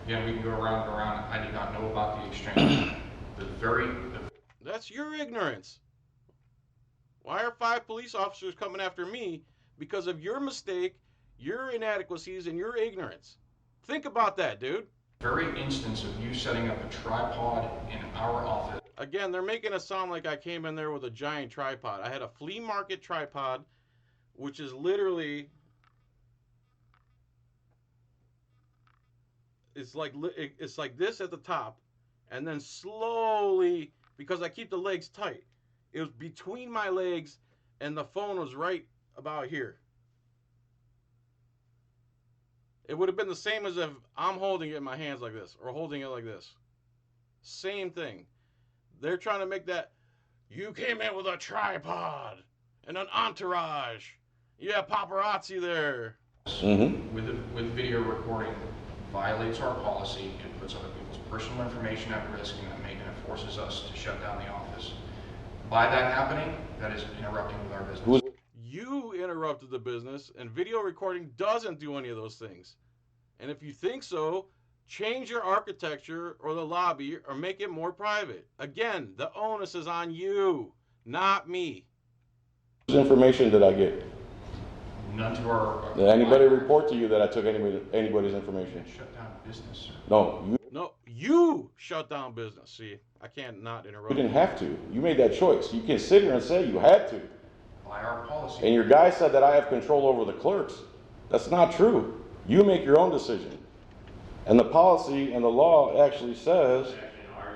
Again, we can go around and around. I did not know about the exchange. That's your ignorance. Why are 5 police officers coming after me? Because of your mistake, your inadequacies, and your ignorance. Think about that, dude. Very instance of you setting up a tripod in our office. Again, they're making it sound like I came in there with a giant tripod. I had a flea market tripod, which is literally, it's like this at the top, and then slowly, because I keep the legs tight, it was between my legs, and the phone was right about here. It would have been the same as if I'm holding it in my hands like this, or holding it like this. Same thing. They're trying to make that, you came in with a tripod and an entourage. You have paparazzi there. With video recording violates our policy. It puts other people's personal information at risk, and it forces us to shut down the office. By that happening, that is interrupting with our business. You interrupted the business, and video recording doesn't do any of those things. And if you think so, change your architecture or the lobby or make it more private. Again, the onus is on you, not me. What information did I get? None to our... Did anybody report to you that I took anybody's information? Shut down business, sir. No, You shut down business. See, I can't not interrupt. you didn't have to. You made that choice. You can sit here and say you had to. By our policy. And your guy said that I have control over the clerks. That's not true. You make your own decision. And the policy and the law actually says,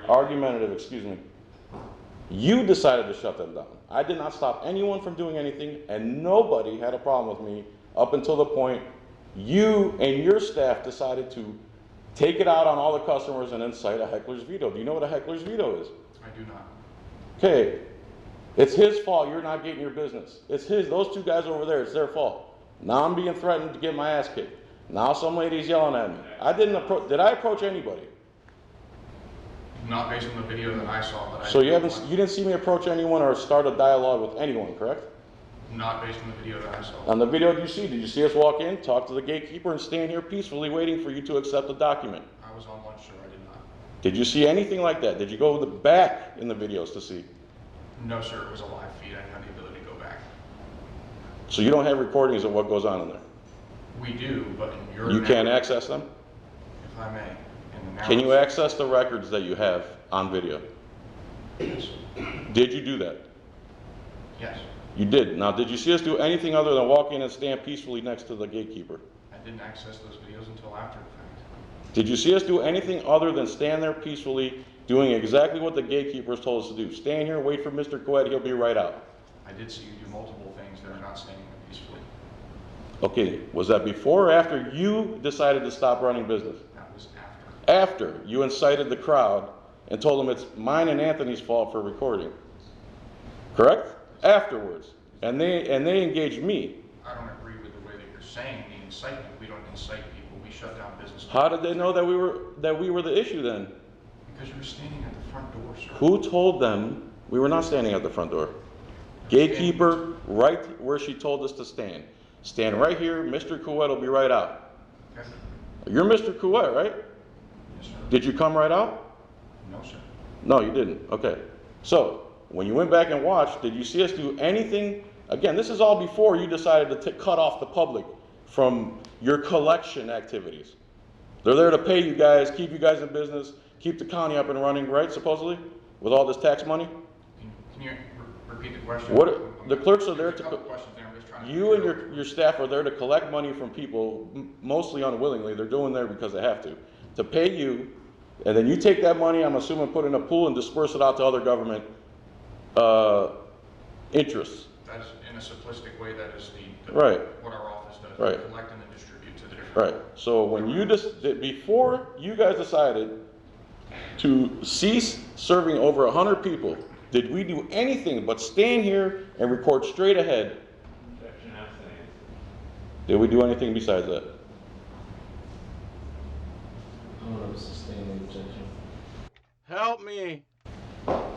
argumentative, excuse me. You decided to shut them down. I did not stop anyone from doing anything, and nobody had a problem with me up until the point you and your staff decided to take it out on all the customers and then cite a heckler's veto. Do you know what a heckler's veto is? I do not. Okay. It's his fault you're not getting your business. It's those 2 guys over there, it's their fault. Now I'm being threatened to get my ass kicked. Now some lady's yelling at me. Did I approach anybody? Not based on the video that I saw, but So you didn't see me approach anyone or start a dialogue with anyone, correct? Not based on the video that I saw. On the video did you see us walk in, talk to the gatekeeper, and stand here peacefully waiting for you to accept the document? I was on lunch, sir. I did not. Did you see anything like that? Did you go back in the videos to see? No, sir. It was a live feed. I didn't have the ability to go back. So you don't have recordings of what goes on in there? We do, but in your... You can't access them? If I may. And the Can you narrow- access the records that you have on video? Yes. Did you do that? Yes. You did. Now, did you see us do anything other than walk in and stand peacefully next to the gatekeeper? I didn't access those videos until after the fact. Did you see us do anything other than stand there peacefully, doing exactly what the gatekeepers told us to do? Stand here, wait for Mr. Coet, he'll be right out. I did see you do multiple things that are not standing there peacefully. Okay, was that before or after you decided to stop running business? That was after. After you incited the crowd and told them it's mine and Anthony's fault for recording. Correct? Afterwards. And they engaged me. I don't agree with the way that you're saying the incitement. We don't incite people. We shut down business. How did they know that we were the issue then? Because you were standing at the front door, sir. Who told them we were not standing at the front door? Gatekeeper, right where she told us to stand. Stand right here, Mr. Coet will be right out. Okay. You're Mr. Coet, right? Yes, sir. Did you come right out? No, sir. No, you didn't. Okay. So, when you went back and watched, did you see us do anything? Again, this is all before you decided to cut off the public from your collection activities. They're there to pay you guys, keep you guys in business, keep the county up and running, right, supposedly? With all this tax money? Can you repeat the question? What, the clerks are there There's a to, couple questions there. I'm just trying to you and figure out. your staff are there to collect money from people, mostly unwillingly. They're doing there because they have to pay you, and then you take that money, I'm assuming, put it in a pool and disperse it out to other government interests. That's in a simplistic way. That is the Right. what our office does. Right. We collect and then distribute to the different. Right. So when you before you guys decided to cease serving over 100 people, did we do anything but stand here and record straight ahead? Objection abstained. Did we do anything besides that? I don't know, sustain the objection. Help me.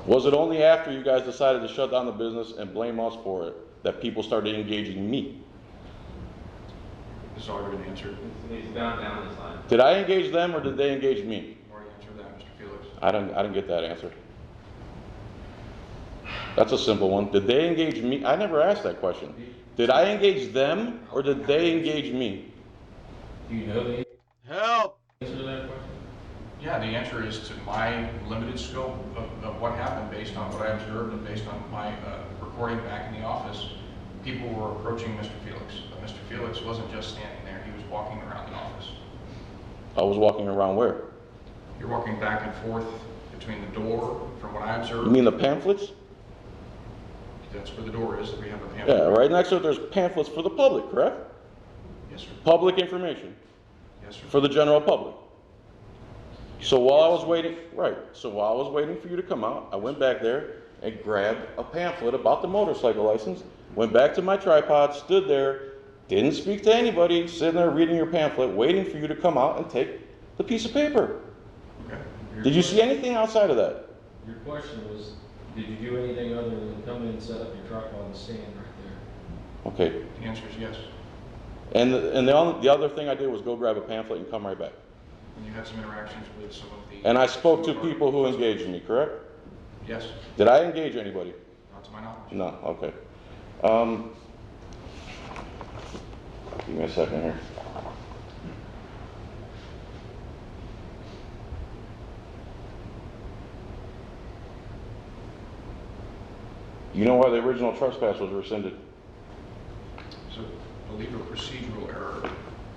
Was it only after you guys decided to shut down the business and blame us for it that people started engaging me? This is already been answered. He's gone down this line. Did I engage them or did they engage me? You already answered that, Mr. Felix. I didn't get that answer. That's a simple one. Did they engage me? I never asked that question. Did I engage them or did they engage me? Do you know the Help. answer to that question? Yeah, the answer is to my limited scope of what happened based on what I observed and based on my recording back in the office. People were approaching Mr. Felix, but Mr. Felix wasn't just standing there, he was walking around the office. I was walking around where? You're walking back and forth between the door, from what I You observed. mean the pamphlets? That's where the door is, we have a Yeah, pamphlet. right next to it there's pamphlets for the public, correct? Yes, sir. Public information Yes, sir. for the general public. So while I was waiting, right, so while I was waiting for you to come out, I went back there and grabbed a pamphlet about the motorcycle license, went back to my tripod, stood there, didn't speak to anybody, sitting there reading your pamphlet, waiting for you to come out and take the piece of paper. Okay. Did you see anything outside of that? Your question was, did you do anything other than come in and set up your tripod and stand right there? Okay. The answer is yes. And the other thing I did was go grab a pamphlet and come right back. And you had some interactions with some of the... And I spoke to some of our- people who engaged me, correct? Yes, Did I engage anybody? not to my knowledge. No, okay. Give me a second here. You know why the original trespass was rescinded? So, I believe a procedural error.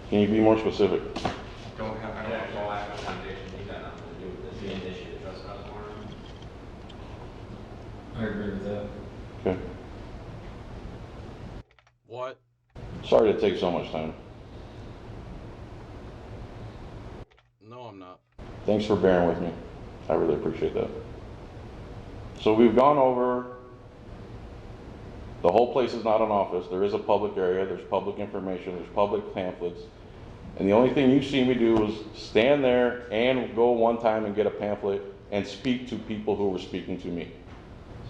Can you be more specific? I don't The know. actual act of foundation, he's got nothing to do with this, he initiated the trespass warrant. I agree with that. Okay. What? Sorry to take so much time. No, I'm not. Thanks for bearing with me. I really appreciate that. So we've gone over, the whole place is not an office. There is a public area, there's public information, there's public pamphlets. And the only thing you've seen me do was stand there and go one time and get a pamphlet and speak to people who were speaking to me.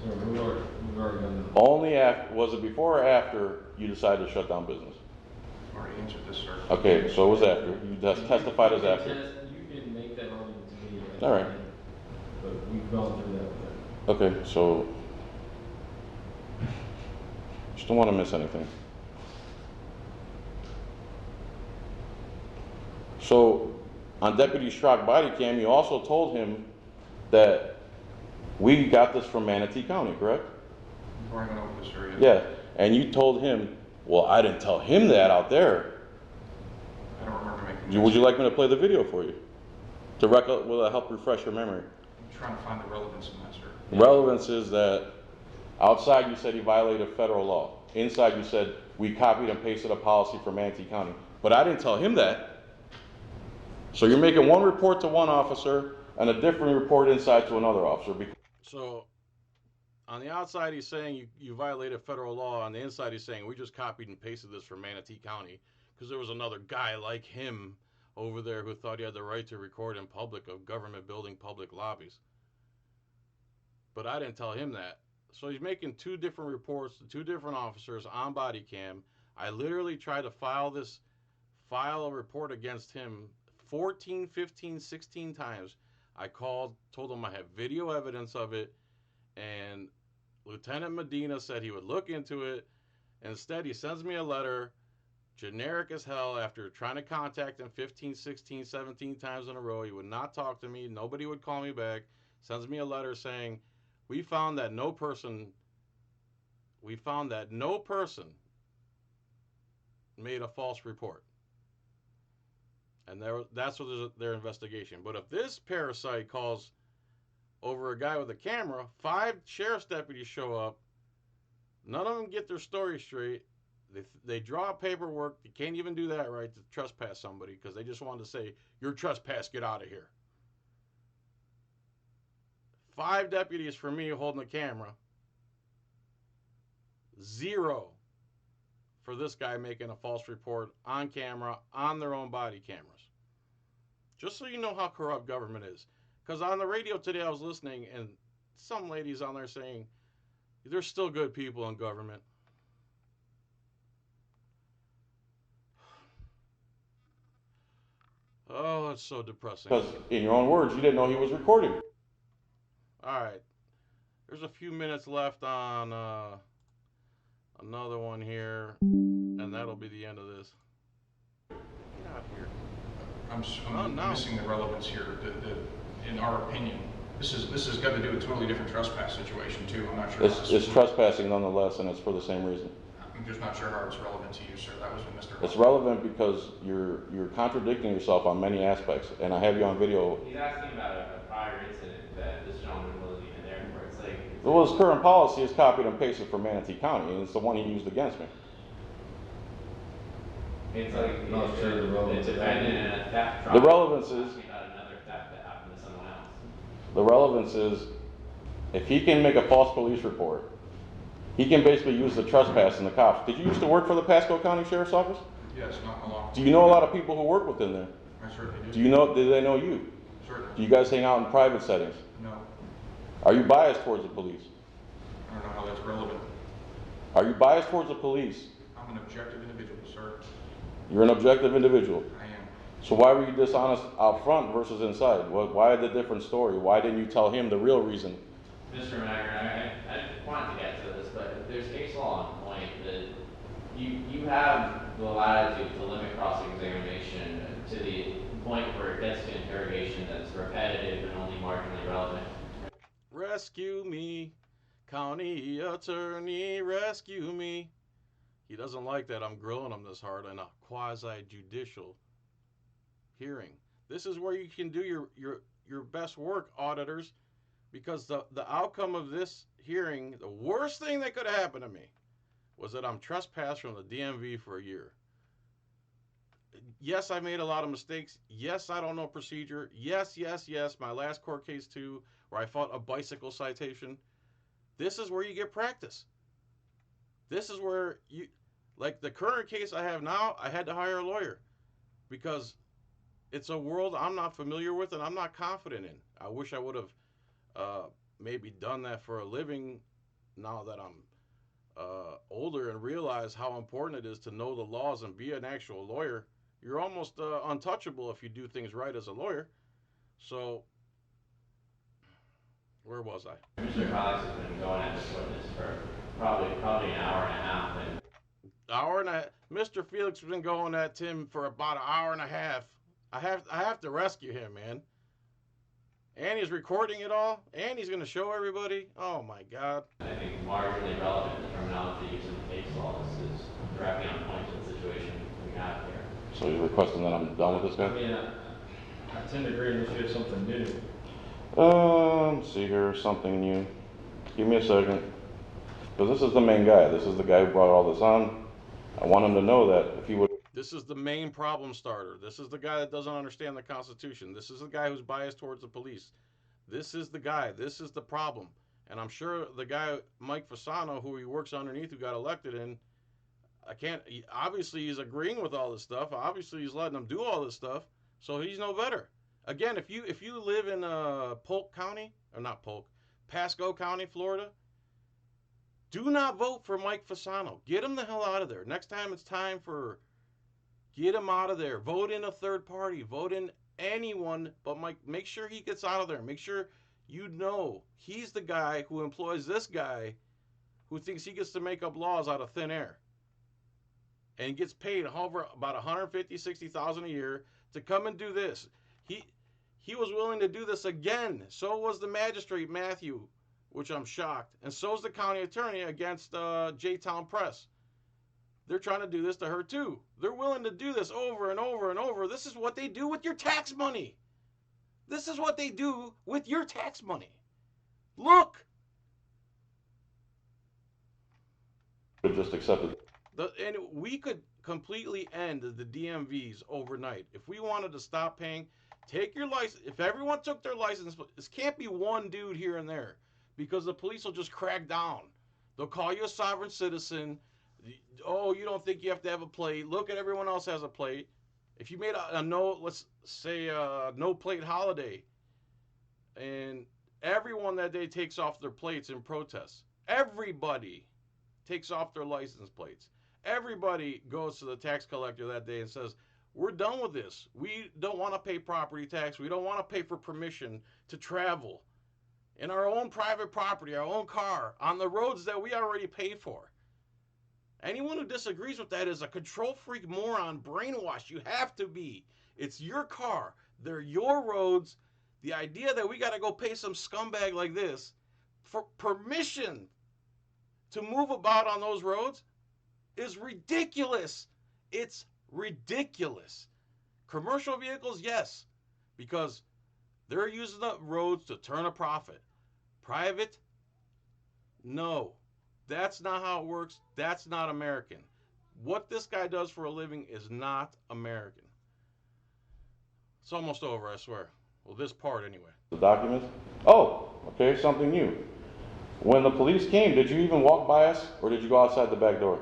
So we've already done that. Only after, was it before or after you decided to shut down business? I've already answered this, sir. Okay, so it was after. You just testified as after. You didn't make that argument to me. All right. But we've gone through that with that. Okay, so just don't want to miss anything. So on Deputy Schrock body cam, you also told him that we got this from Manatee County, correct? Before I went over this area. Yeah, and you told him, well, I didn't tell him that out there. I don't remember making Would you like me to play the video for you? Will it help refresh your memory? I'm trying to find the relevance in that, sir. The relevance is that outside you said he violated federal law. Inside you said we copied and pasted a policy from Manatee County. But I didn't tell him that. So you're making one report to one officer and a different report inside to another officer. So on the outside he's saying you violated federal law. On the inside he's saying we just copied and pasted this from Manatee County because there was another guy like him over there who thought he had the right to record in public of government building public lobbies. But I didn't tell him that. So he's making two different reports to two different officers on body cam. I literally tried to file a report against him 14, 15, 16 times. I called, told him I have video evidence of it, and Lieutenant Medina said he would look into it. Instead, he sends me a letter, generic as hell, after trying to contact him 15, 16, 17 times in a row. He would not talk to me. Nobody would call me back. Sends me a letter saying, we found that no person made a false report. And that's what their investigation. But if this parasite calls over a guy with a camera, 5 sheriff's deputies show up. None of them get their story straight. They draw paperwork. You can't even do that right to trespass somebody because they just wanted to say, you're trespass, get out of here. 5 deputies for me holding the camera. 0 for this guy making a false report on camera on their own body cameras. Just so you know how corrupt government is. Because on the radio today I was listening and some ladies on there saying there's still good people in government. Oh, it's so depressing. Because in your own words, you didn't know he was recording. All right. There's a few minutes left on another one here, and that'll be the end of this. Get out here. I'm missing the relevance here. In our opinion, this has got to do with a totally different trespass situation too. I'm not sure. It's trespassing nonetheless, and it's for the same reason. I'm just not sure how it's relevant to you, sir. That was with Mr. It's relevant because you're contradicting yourself on many aspects, and I have you on video. He's asking about a prior incident that this gentleman wasn't even there for. It's like... Well, his current policy is copied and pasted from Manatee County, and it's the one he used against me. It's like Not sure the relevance the of defendant that. in a theft trial. The relevance is, Asking about another theft that happened to someone else. the relevance is, if he can make a false police report, he can basically use the trespass and the cops. Did you used to work for the Pasco County Sheriff's Office? Yes, not a lot. Do you know a lot of people who work within there? I certainly do. Do they know you? Certainly. Do you guys hang out in private settings? No. Are you biased towards the police? I don't know how that's relevant. Are you biased towards the police? I'm an objective individual, sir. You're an objective individual. I am. So why were you dishonest out front versus inside? Why the different story? Why didn't you tell him the real reason? Mr. Macker, I wanted to get to this, but there's case law on point that you have the latitude to limit cross-examination to the point where it gets to interrogation that's repetitive and only marginally relevant. Rescue me, county attorney, rescue me. He doesn't like that I'm grilling him this hard in a quasi-judicial hearing. This is where you can do your best work, auditors, because the outcome of this hearing, the worst thing that could have happened to me was that I'm trespassed from the DMV for a year. Yes, I made a lot of mistakes. Yes, I don't know procedure. Yes. My last court case too, where I fought a bicycle citation. This is where you get practice. This is where you, like the current case I have now, I had to hire a lawyer because it's a world I'm not familiar with and I'm not confident in. I wish I would have maybe done that for a living now that I'm older and realize how important it is to know the laws and be an actual lawyer. You're almost untouchable if you do things right as a lawyer. So, where was I? Mr. Filax has been going at this witness for probably an hour and a half. And Mr. Filax has been going at Tim for about an hour and a half. I have to rescue him, man. And he's recording it all, and he's going to show everybody. Oh my God. I think marginally relevant, the terminology used in the case law is directly on point to the situation we have here. So you're requesting that I'm done with this I guy? mean, I tend to agree unless you have something new. Let's see here, something new. Give me a second. Because this is the main guy. This is the guy who brought all this on. I want him to know that if he would. This is the main problem starter. This is the guy that doesn't understand the Constitution. This is the guy who's biased towards the police. This is the guy. This is the problem. And I'm sure the guy, Mike Fasano, who he works underneath, who got elected in, obviously he's agreeing with all this stuff. Obviously he's letting them do all this stuff. So he's no better. Again, if you live in Polk County, or not Polk, Pasco County, Florida, do not vote for Mike Fasano. Get him the hell out of there. Next time it's time for, get him out of there. Vote in a third party. Vote in anyone but Mike. Make sure he gets out of there. Make sure you know he's the guy who employs this guy who thinks he gets to make up laws out of thin air and gets paid over about 150, 60,000 a year to come and do this. He was willing to do this again. So was the magistrate, Matthew, which I'm shocked. And so is the county attorney against J-Town Press. They're trying to do this to her too. They're willing to do this over and over and over. This is what they do with your tax money. This is what they do with your tax money. Look. Just accepted. And we could completely end the DMVs overnight. If we wanted to stop paying, take your license. If everyone took their license, this can't be one dude here and there because the police will just crack down. They'll call you a sovereign citizen. Oh, you don't think you have to have a plate. Look at everyone else has a plate. If you made a no, let's say a no plate holiday, and everyone that day takes off their plates in protest. Everybody takes off their license plates. Everybody goes to the tax collector that day and says, we're done with this. We don't want to pay property tax. We don't want to pay for permission to travel in our own private property, our own car, on the roads that we already paid for. Anyone who disagrees with that is a control freak moron, brainwashed. You have to be. It's your car. They're your roads. The idea that we got to go pay some scumbag like this for permission to move about on those roads is ridiculous. It's ridiculous. Commercial vehicles, yes, because they're using the roads to turn a profit. Private, no. That's not how it works. That's not American. What this guy does for a living is not American. It's almost over, I swear. Well, this part anyway. The documents? Oh, okay, something new. When the police came, did you even walk by us or did you go outside the back door?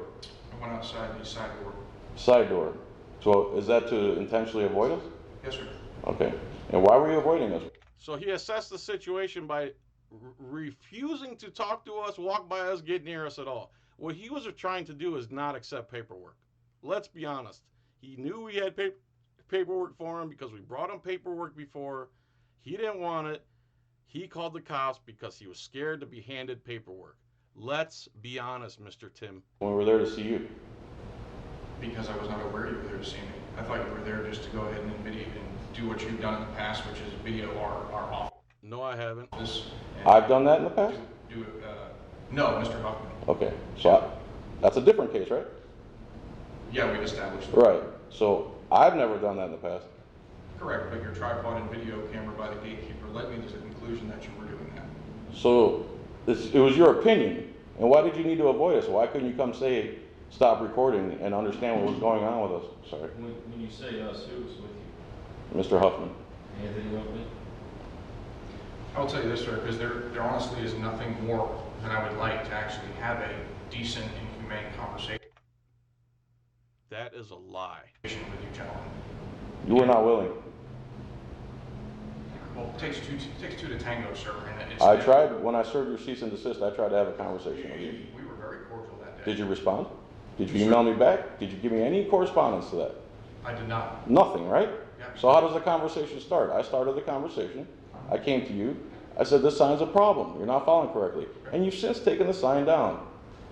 I went outside the side door. Side door. So is that to intentionally avoid us? Yes, sir. Okay. And why were you avoiding us? So he assessed the situation by refusing to talk to us, walk by us, get near us at all. What he was trying to do is not accept paperwork. Let's be honest. He knew we had paperwork for him because we brought him paperwork before. He didn't want it. He called the cops because he was scared to be handed paperwork. Let's be honest, Mr. Tim. When we were there to see you. Because I was not aware you were there to see me. I thought you were there just to go ahead and video and do what you've done in the past, which is video our No, I haven't. office. I've done that in the past? No, Mr. Huffman. Okay. So that's a different case, right? Yeah, we've established that. Right. So I've never done that in the past. Correct, but your tripod and video camera by the gatekeeper led me to the conclusion that you were doing that. So it was your opinion. And why did you need to avoid us? Why couldn't you come say, stop recording and understand what was going on with us? Sorry. When you say us, who was with you? Mr. Huffman. Anthony Huffman? I'll tell you this, sir, because there honestly is nothing more than I would like to actually have a decent and humane conversation That is a lie. with you gentlemen. You were not willing. Well, it takes two to tango, sir. And it's I tried, when I served your cease and desist, I tried to have a conversation with you. We were very cordial that day. Did you respond? Did you email me back? Did you give me any correspondence to that? I did not. Nothing, right? Yeah. So how does the conversation start? I started the conversation. I came to you. I said, this sign's a problem. You're not following correctly. And you've since taken the sign down.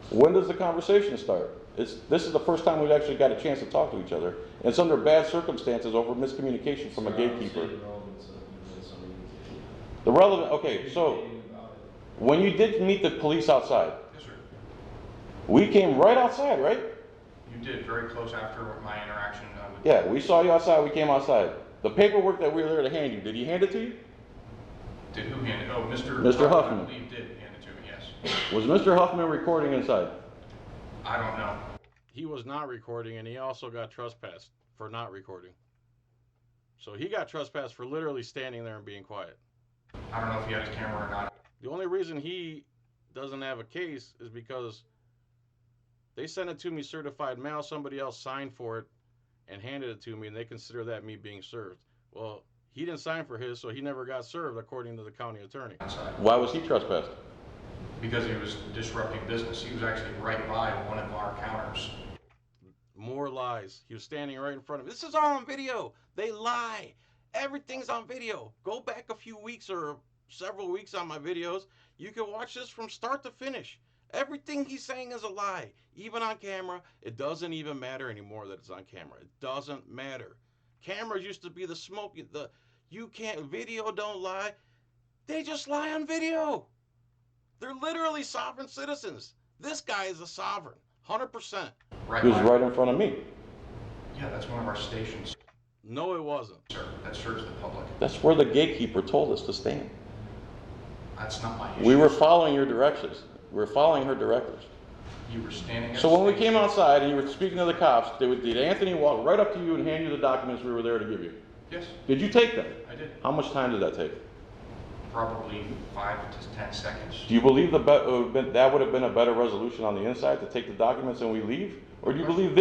When does the conversation start? This is the first time we've actually got a chance to talk to each other. And it's under bad circumstances over miscommunication from a gatekeeper. The relevant, okay, so when you did meet the police outside, Yes, sir. we came right outside, right? You did very close after my interaction with. Yeah, we saw you outside, we came outside. The paperwork that we were there to hand you, did he hand it to you? Did who hand it? Oh, Mr. Huffman. I believe did hand it to me, yes. Was Mr. Huffman recording inside? I don't know. He was not recording, and he also got trespassed for not recording. So he got trespassed for literally standing there and being quiet. I don't know if he had his camera or not. The only reason he doesn't have a case is because they sent it to me certified mail, somebody else signed for it and handed it to me, and they consider that me being served. Well, he didn't sign for his, so he never got served, according to the county attorney. Why was he trespassed? Because he was disrupting business. He was actually right by one of our counters. More lies. He was standing right in front of me. This is all on video. They lie. Everything's on video. Go back a few weeks or several weeks on my videos. You can watch this from start to finish. Everything he's saying is a lie. Even on camera, it doesn't even matter anymore that it's on camera. It doesn't matter. Cameras used to be the smoke. You can't, video don't lie. They just lie on video. They're literally sovereign citizens. This guy is a sovereign, 100%. He was right in front of me. Yeah, that's one of our stations, No, it wasn't. sir, that serves the public. That's where the gatekeeper told us to stand. That's not my issue. We were following your directions. We were following her directives. You were standing at So the when we station. came outside and you were speaking to the cops, did Anthony walk right up to you and hand you the documents we were there to give you? Yes, Did you take them? I did. How much time did that take? Probably 5 to 10 seconds. Do you believe that would have been a better resolution on the inside to take the documents and we leave? Or do you believe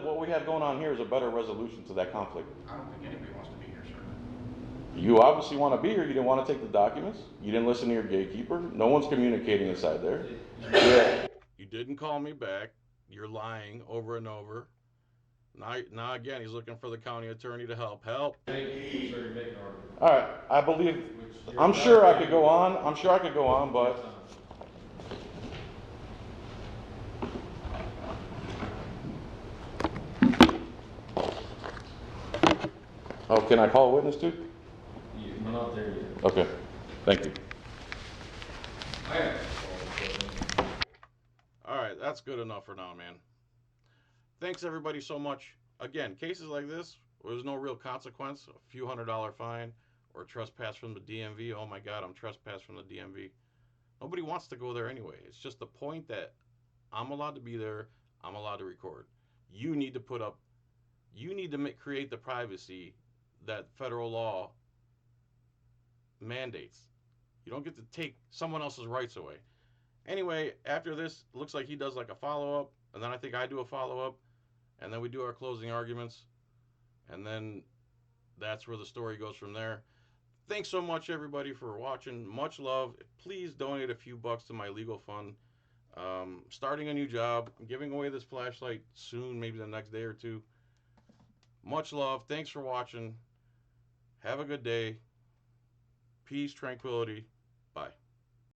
what we have going on here is a better resolution to that conflict? I don't think anybody wants to be here, sir. You obviously want to be here. You didn't want to take the documents. You didn't listen to your gatekeeper. No one's communicating inside there. Yeah. You didn't call me back. You're lying over and over. Now again, he's looking for the county attorney to help. Help. All right. I believe. I'm sure I could go on. But oh, can I call a witness too? We're not there yet. Okay. Thank you. All right, that's good enough for now, man. Thanks everybody so much. Again, cases like this, where there's no real consequence, a few $100 fine, or trespass from the DMV. Oh my God, I'm trespassed from the DMV. Nobody wants to go there anyway. It's just the point that I'm allowed to be there. I'm allowed to record. You need to create the privacy that federal law mandates. You don't get to take someone else's rights away. Anyway, after this, it looks like he does like a follow-up, and then I think I do a follow-up, and then we do our closing arguments, and then that's where the story goes from there. Thanks so much, everybody, for watching. Much love. Please donate a few bucks to my legal fund. Starting a new job. I'm giving away this flashlight soon, maybe the next day or two. Much love. Thanks for watching. Have a good day. Peace, tranquility.